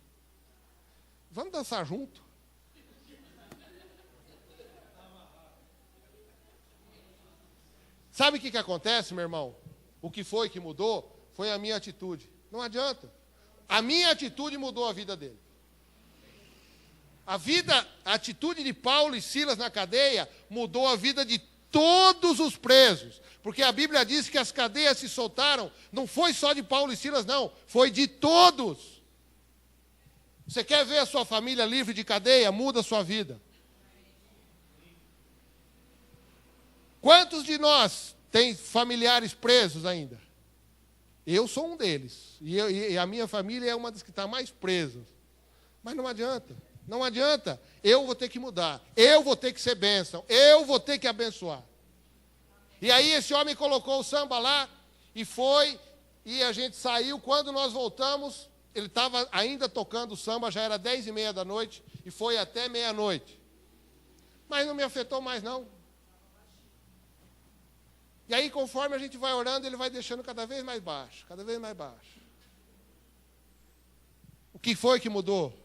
Vamos dançar junto. Sabe o que acontece, meu irmão? O que foi que mudou? Foi a minha atitude. Não adianta. A minha atitude mudou a vida dele. A atitude de Paulo e Silas na cadeia mudou a vida de todos os presos. Porque a Bíblia diz que as cadeias se soltaram, não foi só de Paulo e Silas, não. Foi de todos. Você quer ver a sua família livre de cadeia? Muda a sua vida. Quantos de nós tem familiares presos ainda? Eu sou um deles. E a minha família é uma das que está mais presas. Mas não adianta. Não adianta. Eu vou ter que mudar. Eu vou ter que ser bênção. Eu vou ter que abençoar. E aí esse homem colocou o samba lá e foi. E a gente saiu. Quando nós voltamos, ele estava ainda tocando o samba. Já era 10h30 da noite. E foi até meia-noite. Mas não me afetou mais não. E aí, conforme a gente vai orando, ele vai deixando cada vez mais baixo, cada vez mais baixo. O que foi que mudou?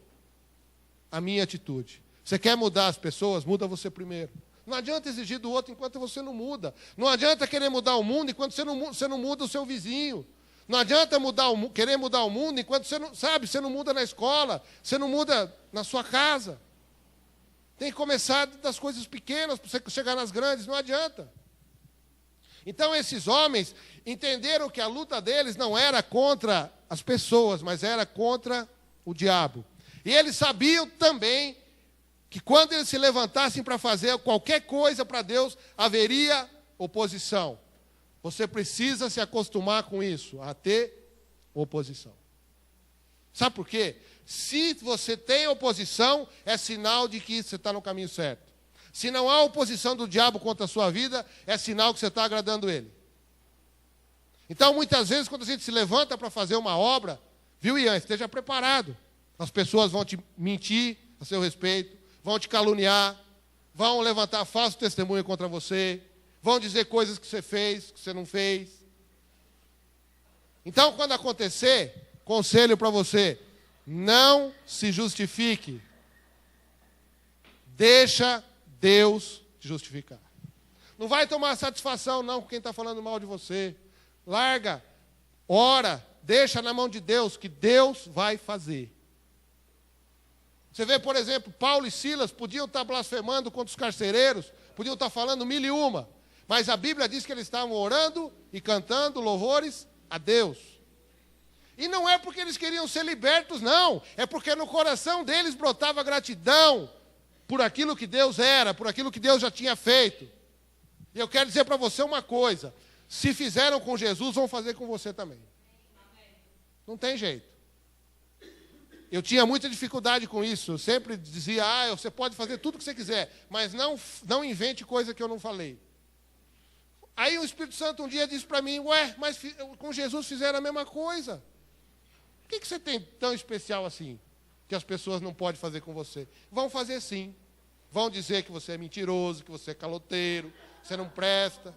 A minha atitude. Você quer mudar as pessoas? Muda você primeiro. Não adianta exigir do outro enquanto você não muda. Não adianta querer mudar o mundo enquanto você não muda o seu vizinho. Não adianta querer mudar o mundo enquanto você não muda na escola, você não muda na sua casa. Tem que começar das coisas pequenas para você chegar nas grandes, não adianta. Então esses homens entenderam que a luta deles não era contra as pessoas, mas era contra o diabo. E eles sabiam também que quando eles se levantassem para fazer qualquer coisa para Deus, haveria oposição. Você precisa se acostumar com isso, a ter oposição. Sabe por quê? Se você tem oposição, é sinal de que você está no caminho certo. Se não há oposição do diabo contra a sua vida, é sinal que você está agradando ele. Então, muitas vezes, quando a gente se levanta para fazer uma obra, viu, Ian, esteja preparado. As pessoas vão te mentir a seu respeito, vão te caluniar, vão levantar falso testemunho contra você, vão dizer coisas que você fez, que você não fez. Então, quando acontecer, conselho para você, não se justifique. Deixa Deus te justificar. Não vai tomar satisfação não com quem está falando mal de você. Larga, ora, deixa na mão de Deus, que Deus vai fazer. Você vê, por exemplo, Paulo e Silas podiam estar blasfemando contra os carcereiros, podiam estar falando 1001, mas a Bíblia diz que eles estavam orando e cantando louvores a Deus. E não é porque eles queriam ser libertos, não. É porque no coração deles brotava gratidão por aquilo que Deus era, por aquilo que Deus já tinha feito. E eu quero dizer para você uma coisa: se fizeram com Jesus, vão fazer com você também. Não tem jeito. Eu tinha muita dificuldade com isso. Eu sempre dizia, você pode fazer tudo o que você quiser, mas não invente coisa que eu não falei. Aí o Espírito Santo um dia disse para mim, mas com Jesus fizeram a mesma coisa. O que você tem tão especial assim, que as pessoas não podem fazer com você? Vão fazer sim. Vão dizer que você é mentiroso, que você é caloteiro, que você não presta.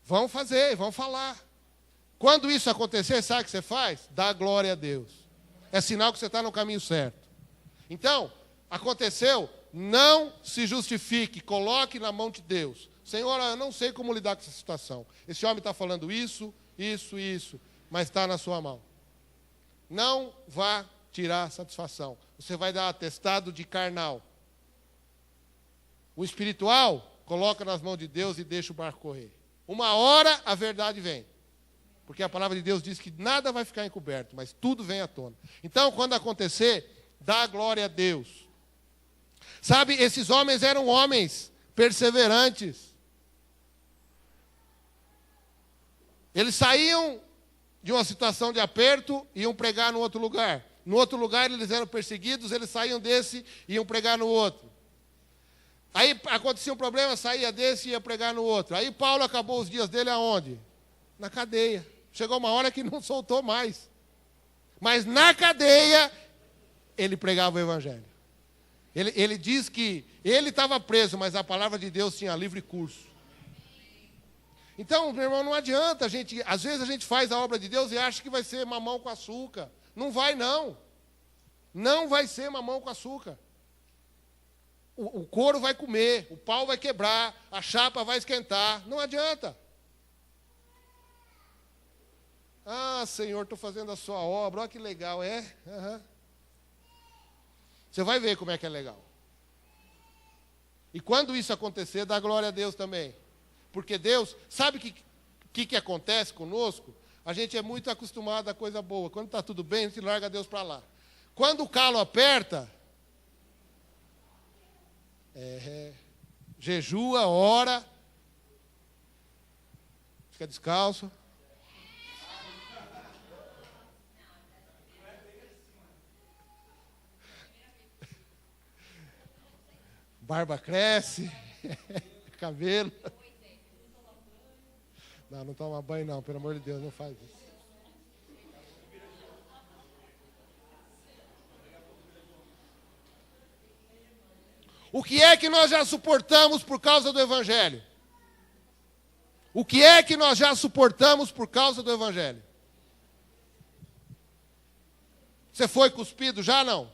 Vão fazer, vão falar. Quando isso acontecer, sabe o que você faz? Dá glória a Deus. É sinal que você está no caminho certo. Então, aconteceu, não se justifique, coloque na mão de Deus. Senhor, eu não sei como lidar com essa situação. Esse homem está falando isso, mas está na sua mão. Não vá tirar satisfação. Você vai dar atestado de carnal. O espiritual, coloca nas mãos de Deus e deixa o barco correr. Uma hora a verdade vem. Porque a palavra de Deus diz que nada vai ficar encoberto, mas tudo vem à tona. Então, quando acontecer, dá glória a Deus. Sabe, esses homens eram homens perseverantes. Eles saíam de uma situação de aperto e iam pregar no outro lugar. No outro lugar eles eram perseguidos, eles saíam desse e iam pregar no outro. Aí acontecia um problema, saía desse e ia pregar no outro. Aí Paulo acabou os dias dele aonde? Na cadeia. Chegou uma hora que não soltou mais. Mas na cadeia, ele pregava o evangelho. Ele diz que ele estava preso, mas a palavra de Deus tinha livre curso. Então, meu irmão, não adianta às vezes a gente faz a obra de Deus e acha que vai ser mamão com açúcar. Não vai, não. Não vai ser mamão com açúcar. O couro vai comer, o pau vai quebrar, a chapa vai esquentar. Não adianta. Ah, Senhor, estou fazendo a sua obra, olha que legal, é? Uhum. Você vai ver como é que é legal. E quando isso acontecer, dá glória a Deus também. Porque Deus, sabe o que acontece conosco? A gente é muito acostumado a coisa boa. Quando está tudo bem, a gente larga Deus para lá. Quando o calo aperta, jejua, ora, fica descalço. Barba cresce, cabelo. Não toma banho não, pelo amor de Deus, não faz isso. O que é que nós já suportamos por causa do Evangelho? O que é que nós já suportamos por causa do Evangelho? Você foi cuspido já, não?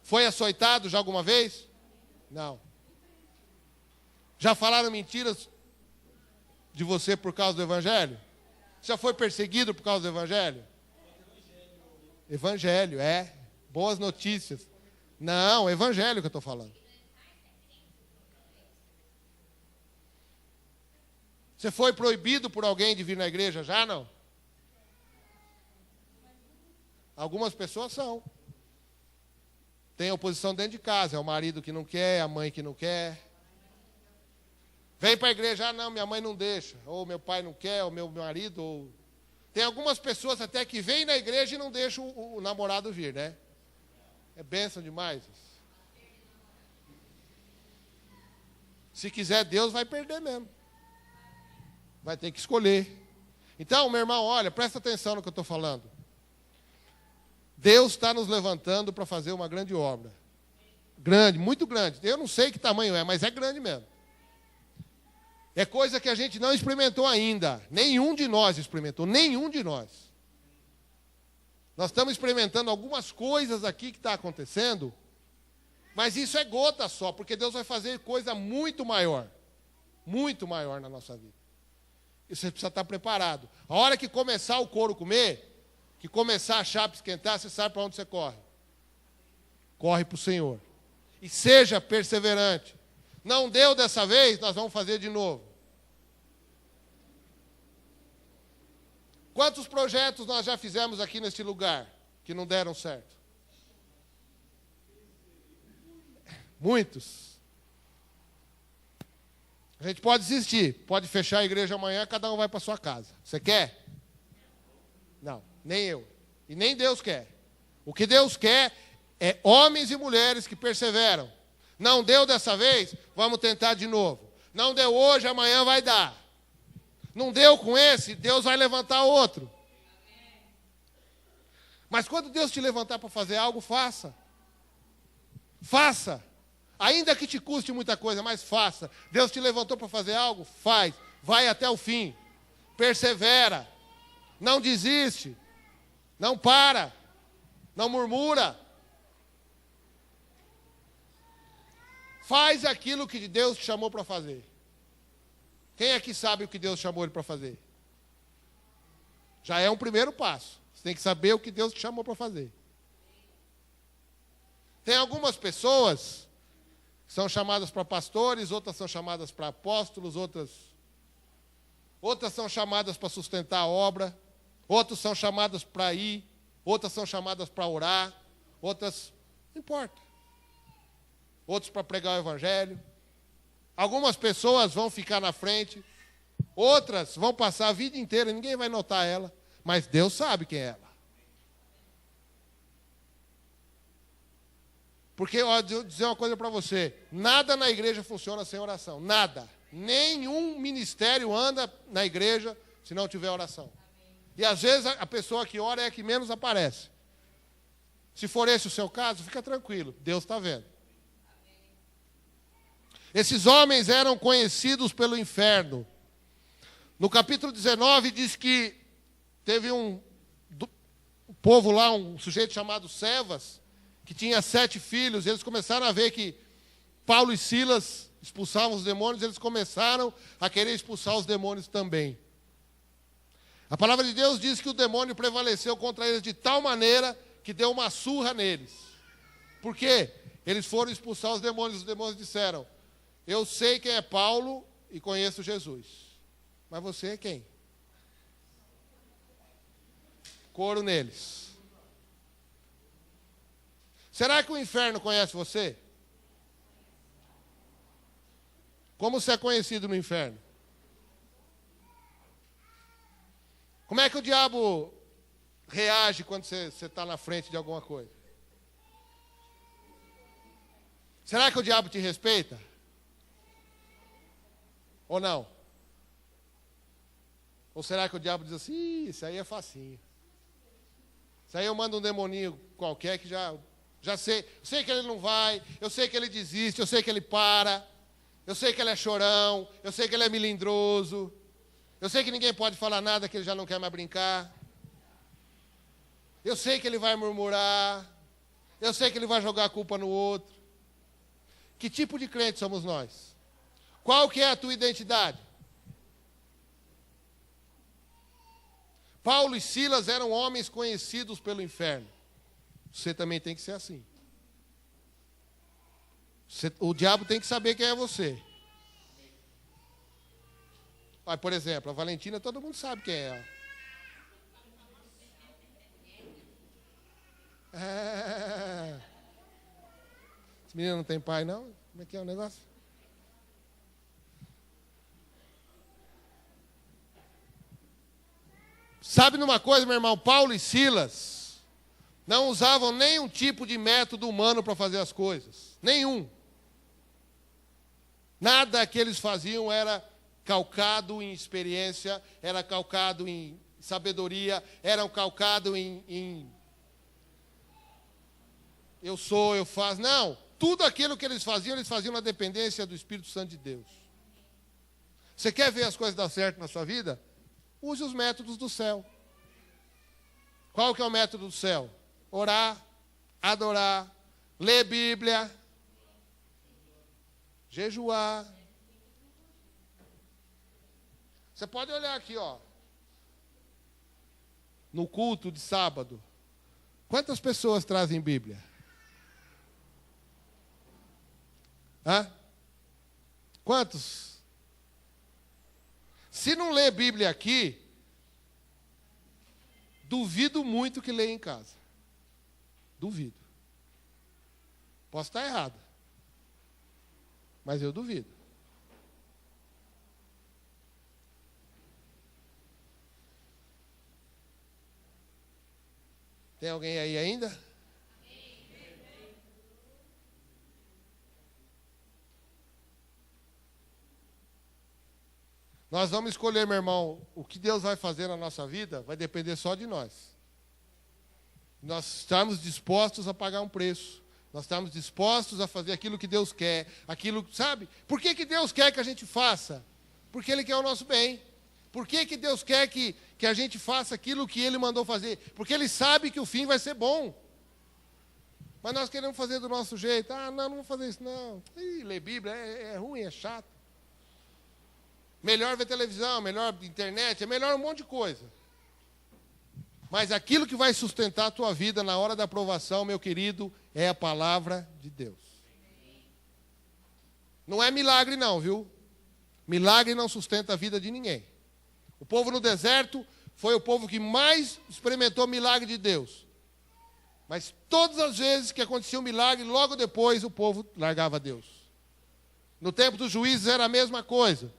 Foi açoitado já alguma vez? Não. Já falaram mentiras de você por causa do Evangelho? Já foi perseguido por causa do Evangelho? Evangelho, é. Boas notícias. Não, Evangelho que eu estou falando. Você foi proibido por alguém de vir na igreja já, não? Algumas pessoas são. Tem oposição dentro de casa, é o marido que não quer, é a mãe que não quer. Vem para a igreja, não, minha mãe não deixa, ou meu pai não quer, ou meu marido, ou... Tem algumas pessoas até que vêm na igreja e não deixam o namorado vir, né? É bênção demais. Se quiser Deus, vai perder mesmo. Vai ter que escolher. Então, meu irmão, olha, presta atenção no que eu estou falando. Deus está nos levantando para fazer uma grande obra. Grande, muito grande. Eu não sei que tamanho é, mas é grande mesmo. É coisa que a gente não experimentou ainda. Nenhum de nós experimentou, nenhum de nós. Nós estamos experimentando algumas coisas aqui que está acontecendo, mas isso é gota só, porque Deus vai fazer coisa muito maior na nossa vida. E você precisa estar preparado. A hora que começar o couro comer, que começar a chapa esquentar, você sabe para onde você corre. Corre para o Senhor. E seja perseverante. Não deu dessa vez, nós vamos fazer de novo. Quantos projetos nós já fizemos aqui neste lugar que não deram certo? Muitos. A gente pode desistir, pode fechar a igreja amanhã, cada um vai para sua casa. Você quer? Não, nem eu. E nem Deus quer. O que Deus quer é homens e mulheres que perseveram. Não deu dessa vez, vamos tentar de novo. Não deu hoje, amanhã vai dar. Não deu com esse, Deus vai levantar outro. Mas quando Deus te levantar para fazer algo, faça. Faça. Ainda que te custe muita coisa, mas faça. Deus te levantou para fazer algo, faz. Vai até o fim. Persevera. Não desiste. Não para. Não murmura. Faz aquilo que Deus te chamou para fazer. Quem aqui sabe o que Deus chamou ele para fazer? Já é um primeiro passo. Você tem que saber o que Deus te chamou para fazer. Tem algumas pessoas que são chamadas para pastores, outras são chamadas para apóstolos, outras outras são chamadas para sustentar a obra, outras são chamadas para ir, outras são chamadas para orar, outras, não importa. Outros para pregar o evangelho. Algumas pessoas vão ficar na frente, outras vão passar a vida inteira e ninguém vai notar ela, mas Deus sabe quem é ela. Porque, ó, eu vou dizer uma coisa para você, nada na igreja funciona sem oração, nada. Nenhum ministério anda na igreja se não tiver oração. E às vezes a pessoa que ora é a que menos aparece. Se for esse o seu caso, fica tranquilo, Deus está vendo. Esses homens eram conhecidos pelo inferno. No capítulo 19 diz que teve um povo lá, um sujeito chamado Cefas, que tinha 7 filhos. Eles começaram a ver que Paulo e Silas expulsavam os demônios, eles começaram a querer expulsar os demônios também. A palavra de Deus diz que o demônio prevaleceu contra eles de tal maneira que deu uma surra neles. Por quê? Eles foram expulsar os demônios disseram: eu sei quem é Paulo e conheço Jesus. Mas você é quem? Couro neles. Será que o inferno conhece você? Como você é conhecido no inferno? Como é que o diabo reage quando você está na frente de alguma coisa? Será que o diabo te respeita? Ou não? Ou será que o diabo diz assim, isso aí é facinho. Isso aí eu mando um demoninho qualquer que já sei. Eu sei que ele não vai, eu sei que ele desiste, eu sei que ele para, eu sei que ele é chorão, eu sei que ele é melindroso, eu sei que ninguém pode falar nada que ele já não quer mais brincar. Eu sei que ele vai murmurar, eu sei que ele vai jogar a culpa no outro. Que tipo de crente somos nós? Qual que é a tua identidade? Paulo e Silas eram homens conhecidos pelo inferno. Você também tem que ser assim. O diabo tem que saber quem é você. Olha, por exemplo, a Valentina, todo mundo sabe quem é ela. Esse menino não tem pai, não? Como é que é o negócio? Sabe numa coisa, meu irmão? Paulo e Silas não usavam nenhum tipo de método humano para fazer as coisas. Nenhum. Nada que eles faziam era calcado em experiência, era calcado em sabedoria, era calcado em eu sou, eu faço. Não. Tudo aquilo que eles faziam na dependência do Espírito Santo de Deus. Você quer ver as coisas dar certo na sua vida? Use os métodos do céu. Qual que é o método do céu? Orar, adorar, ler Bíblia, jejuar. Você pode olhar aqui, ó. No culto de sábado. Quantas pessoas trazem Bíblia? Hã? Quantos? Se não lê Bíblia aqui, duvido muito que leia em casa. Duvido. Posso estar errado, mas eu duvido. Tem alguém aí ainda? Nós vamos escolher, meu irmão, o que Deus vai fazer na nossa vida vai depender só de nós. Nós estamos dispostos a pagar um preço. Nós estamos dispostos a fazer aquilo que Deus quer. Aquilo, sabe? Por que Deus quer que a gente faça? Porque Ele quer o nosso bem. Por que Deus quer que a gente faça aquilo que Ele mandou fazer? Porque Ele sabe que o fim vai ser bom. Mas nós queremos fazer do nosso jeito. Ah, não vou fazer isso não. Ler Bíblia é ruim, é chato. Melhor ver televisão, melhor internet, é melhor um monte de coisa. Mas aquilo que vai sustentar a tua vida na hora da aprovação, meu querido, é a palavra de Deus. Não é milagre não, viu? Milagre não sustenta a vida de ninguém. O povo no deserto foi o povo que mais experimentou milagre de Deus. Mas todas as vezes que acontecia um milagre, logo depois o povo largava Deus. No tempo dos juízes era a mesma coisa.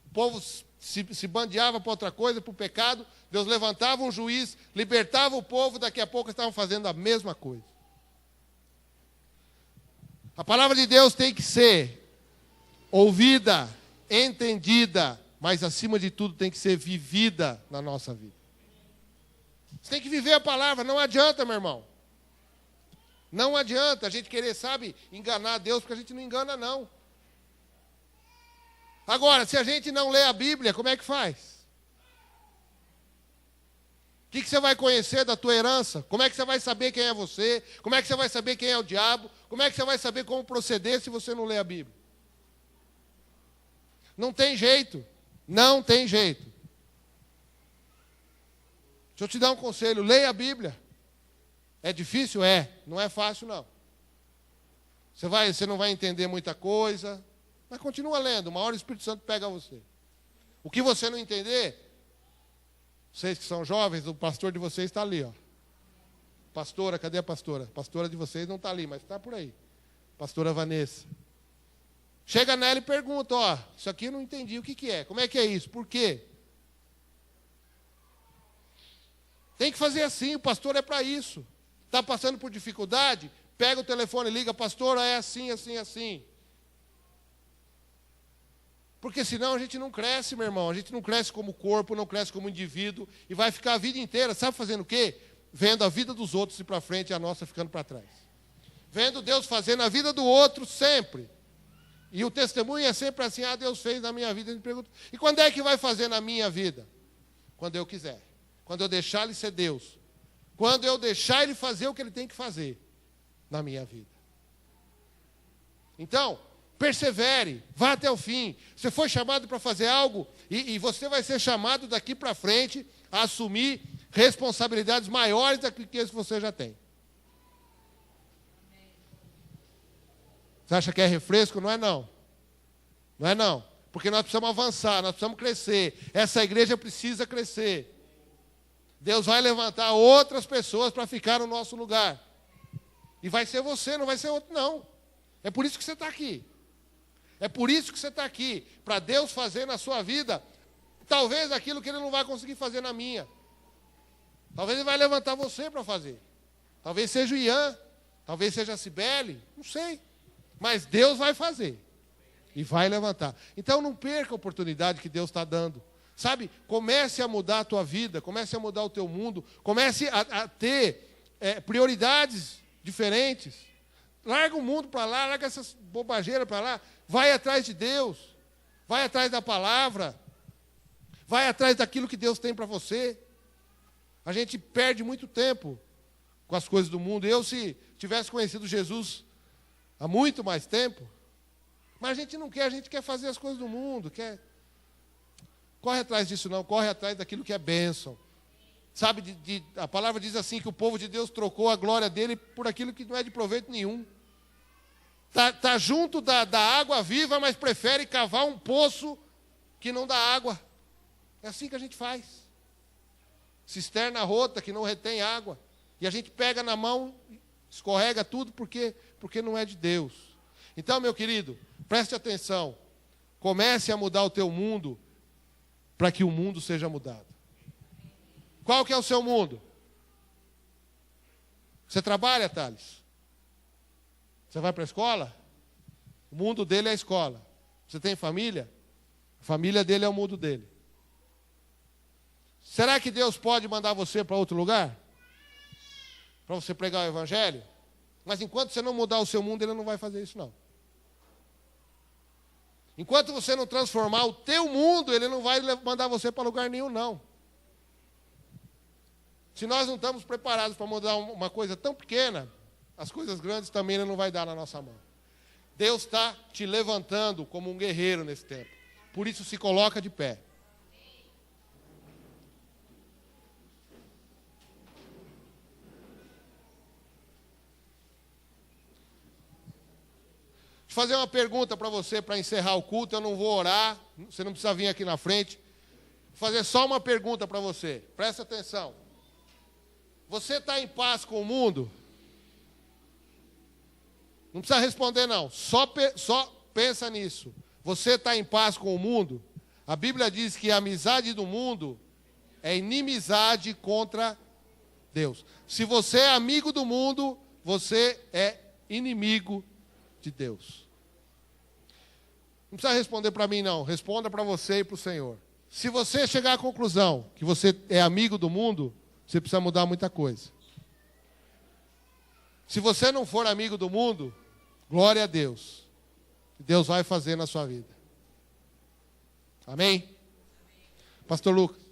O povo se bandeava para outra coisa, para o pecado. Deus levantava um juiz, libertava o povo, daqui a pouco estavam fazendo a mesma coisa. A palavra de Deus tem que ser ouvida, entendida, mas acima de tudo tem que ser vivida na nossa vida. Você tem que viver a palavra, não adianta, meu irmão. Não adianta a gente querer, sabe, enganar Deus, porque a gente não engana, não. Agora, se a gente não lê a Bíblia, como é que faz? O que você vai conhecer da tua herança? Como é que você vai saber quem é você? Como é que você vai saber quem é o diabo? Como é que você vai saber como proceder se você não lê a Bíblia? Não tem jeito. Não tem jeito. Deixa eu te dar um conselho. Leia a Bíblia. É difícil? É. Não é fácil, não. Você não vai entender muita coisa, mas continua lendo. Uma hora o Espírito Santo pega você. O que você não entender, vocês que são jovens, o pastor de vocês está ali, ó. Pastora, cadê a pastora? A pastora de vocês não está ali, mas está por aí. Pastora Vanessa. Chega nela e pergunta, ó, isso aqui eu não entendi, o que é? Como é que é isso? Por quê? Tem que fazer assim, o pastor é para isso. Está passando por dificuldade? Pega o telefone e liga, pastora, é assim, assim, assim. Porque senão a gente não cresce, meu irmão. A gente não cresce como corpo, não cresce como indivíduo. E vai ficar a vida inteira, sabe fazendo o quê? Vendo a vida dos outros ir para frente e a nossa ficando para trás. Vendo Deus fazendo a vida do outro sempre. E o testemunho é sempre assim, Deus fez na minha vida. A gente pergunta, e quando é que vai fazer na minha vida? Quando eu quiser. Quando eu deixar Ele ser Deus. Quando eu deixar Ele fazer o que Ele tem que fazer na minha vida. Então, persevere, vá até o fim. Você foi chamado para fazer algo e você vai ser chamado daqui para frente a assumir responsabilidades maiores do que as que você já tem. Você acha que é refresco? Não é não. Não é não. Porque nós precisamos avançar, nós precisamos crescer. Essa igreja precisa crescer. Deus vai levantar outras pessoas para ficar no nosso lugar. E vai ser você, não vai ser outro não. É por isso que você está aqui. É por isso que você está aqui. Para Deus fazer na sua vida, talvez aquilo que Ele não vai conseguir fazer na minha. Talvez Ele vai levantar você para fazer. Talvez seja o Ian, talvez seja a Cibele, não sei. Mas Deus vai fazer. E vai levantar. Então não perca a oportunidade que Deus está dando. Sabe, comece a mudar a tua vida, comece a mudar o teu mundo, comece a ter prioridades diferentes. Larga o mundo para lá, larga essas bobageiras para lá, vai atrás de Deus, vai atrás da palavra, vai atrás daquilo que Deus tem para você. A gente perde muito tempo com as coisas do mundo. Eu, se tivesse conhecido Jesus há muito mais tempo, mas a gente não quer, a gente quer fazer as coisas do mundo, quer... Corre atrás disso não, corre atrás daquilo que é bênção. Sabe, a palavra diz assim, que o povo de Deus trocou a glória dele por aquilo que não é de proveito nenhum. Tá junto da água viva, mas prefere cavar um poço que não dá água. É assim que a gente faz. Cisterna rota que não retém água. E a gente pega na mão, escorrega tudo porque não é de Deus. Então, meu querido, preste atenção. Comece a mudar o teu mundo para que o mundo seja mudado. Qual que é o seu mundo? Você trabalha, Thales? Você vai para a escola? O mundo dele é a escola. Você tem família? A família dele é o mundo dele. Será que Deus pode mandar você para outro lugar? Para você pregar o evangelho? Mas enquanto você não mudar o seu mundo, Ele não vai fazer isso não. Enquanto você não transformar o teu mundo, Ele não vai mandar você para lugar nenhum, não. Se nós não estamos preparados para mudar uma coisa tão pequena, as coisas grandes também Ele não vai dar na nossa mão. Deus está te levantando como um guerreiro nesse tempo. Por isso, se coloca de pé. Vou fazer uma pergunta para você para encerrar o culto. Eu não vou orar, você não precisa vir aqui na frente. Vou fazer só uma pergunta para você. Presta atenção. Você está em paz com o mundo? Não precisa responder, não. Só pensa nisso. Você está em paz com o mundo? A Bíblia diz que a amizade do mundo é inimizade contra Deus. Se você é amigo do mundo, você é inimigo de Deus. Não precisa responder para mim, não. Responda para você e para o Senhor. Se você chegar à conclusão que você é amigo do mundo, você precisa mudar muita coisa. Se você não for amigo do mundo, glória a Deus. Deus vai fazer na sua vida. Amém? Pastor Lucas.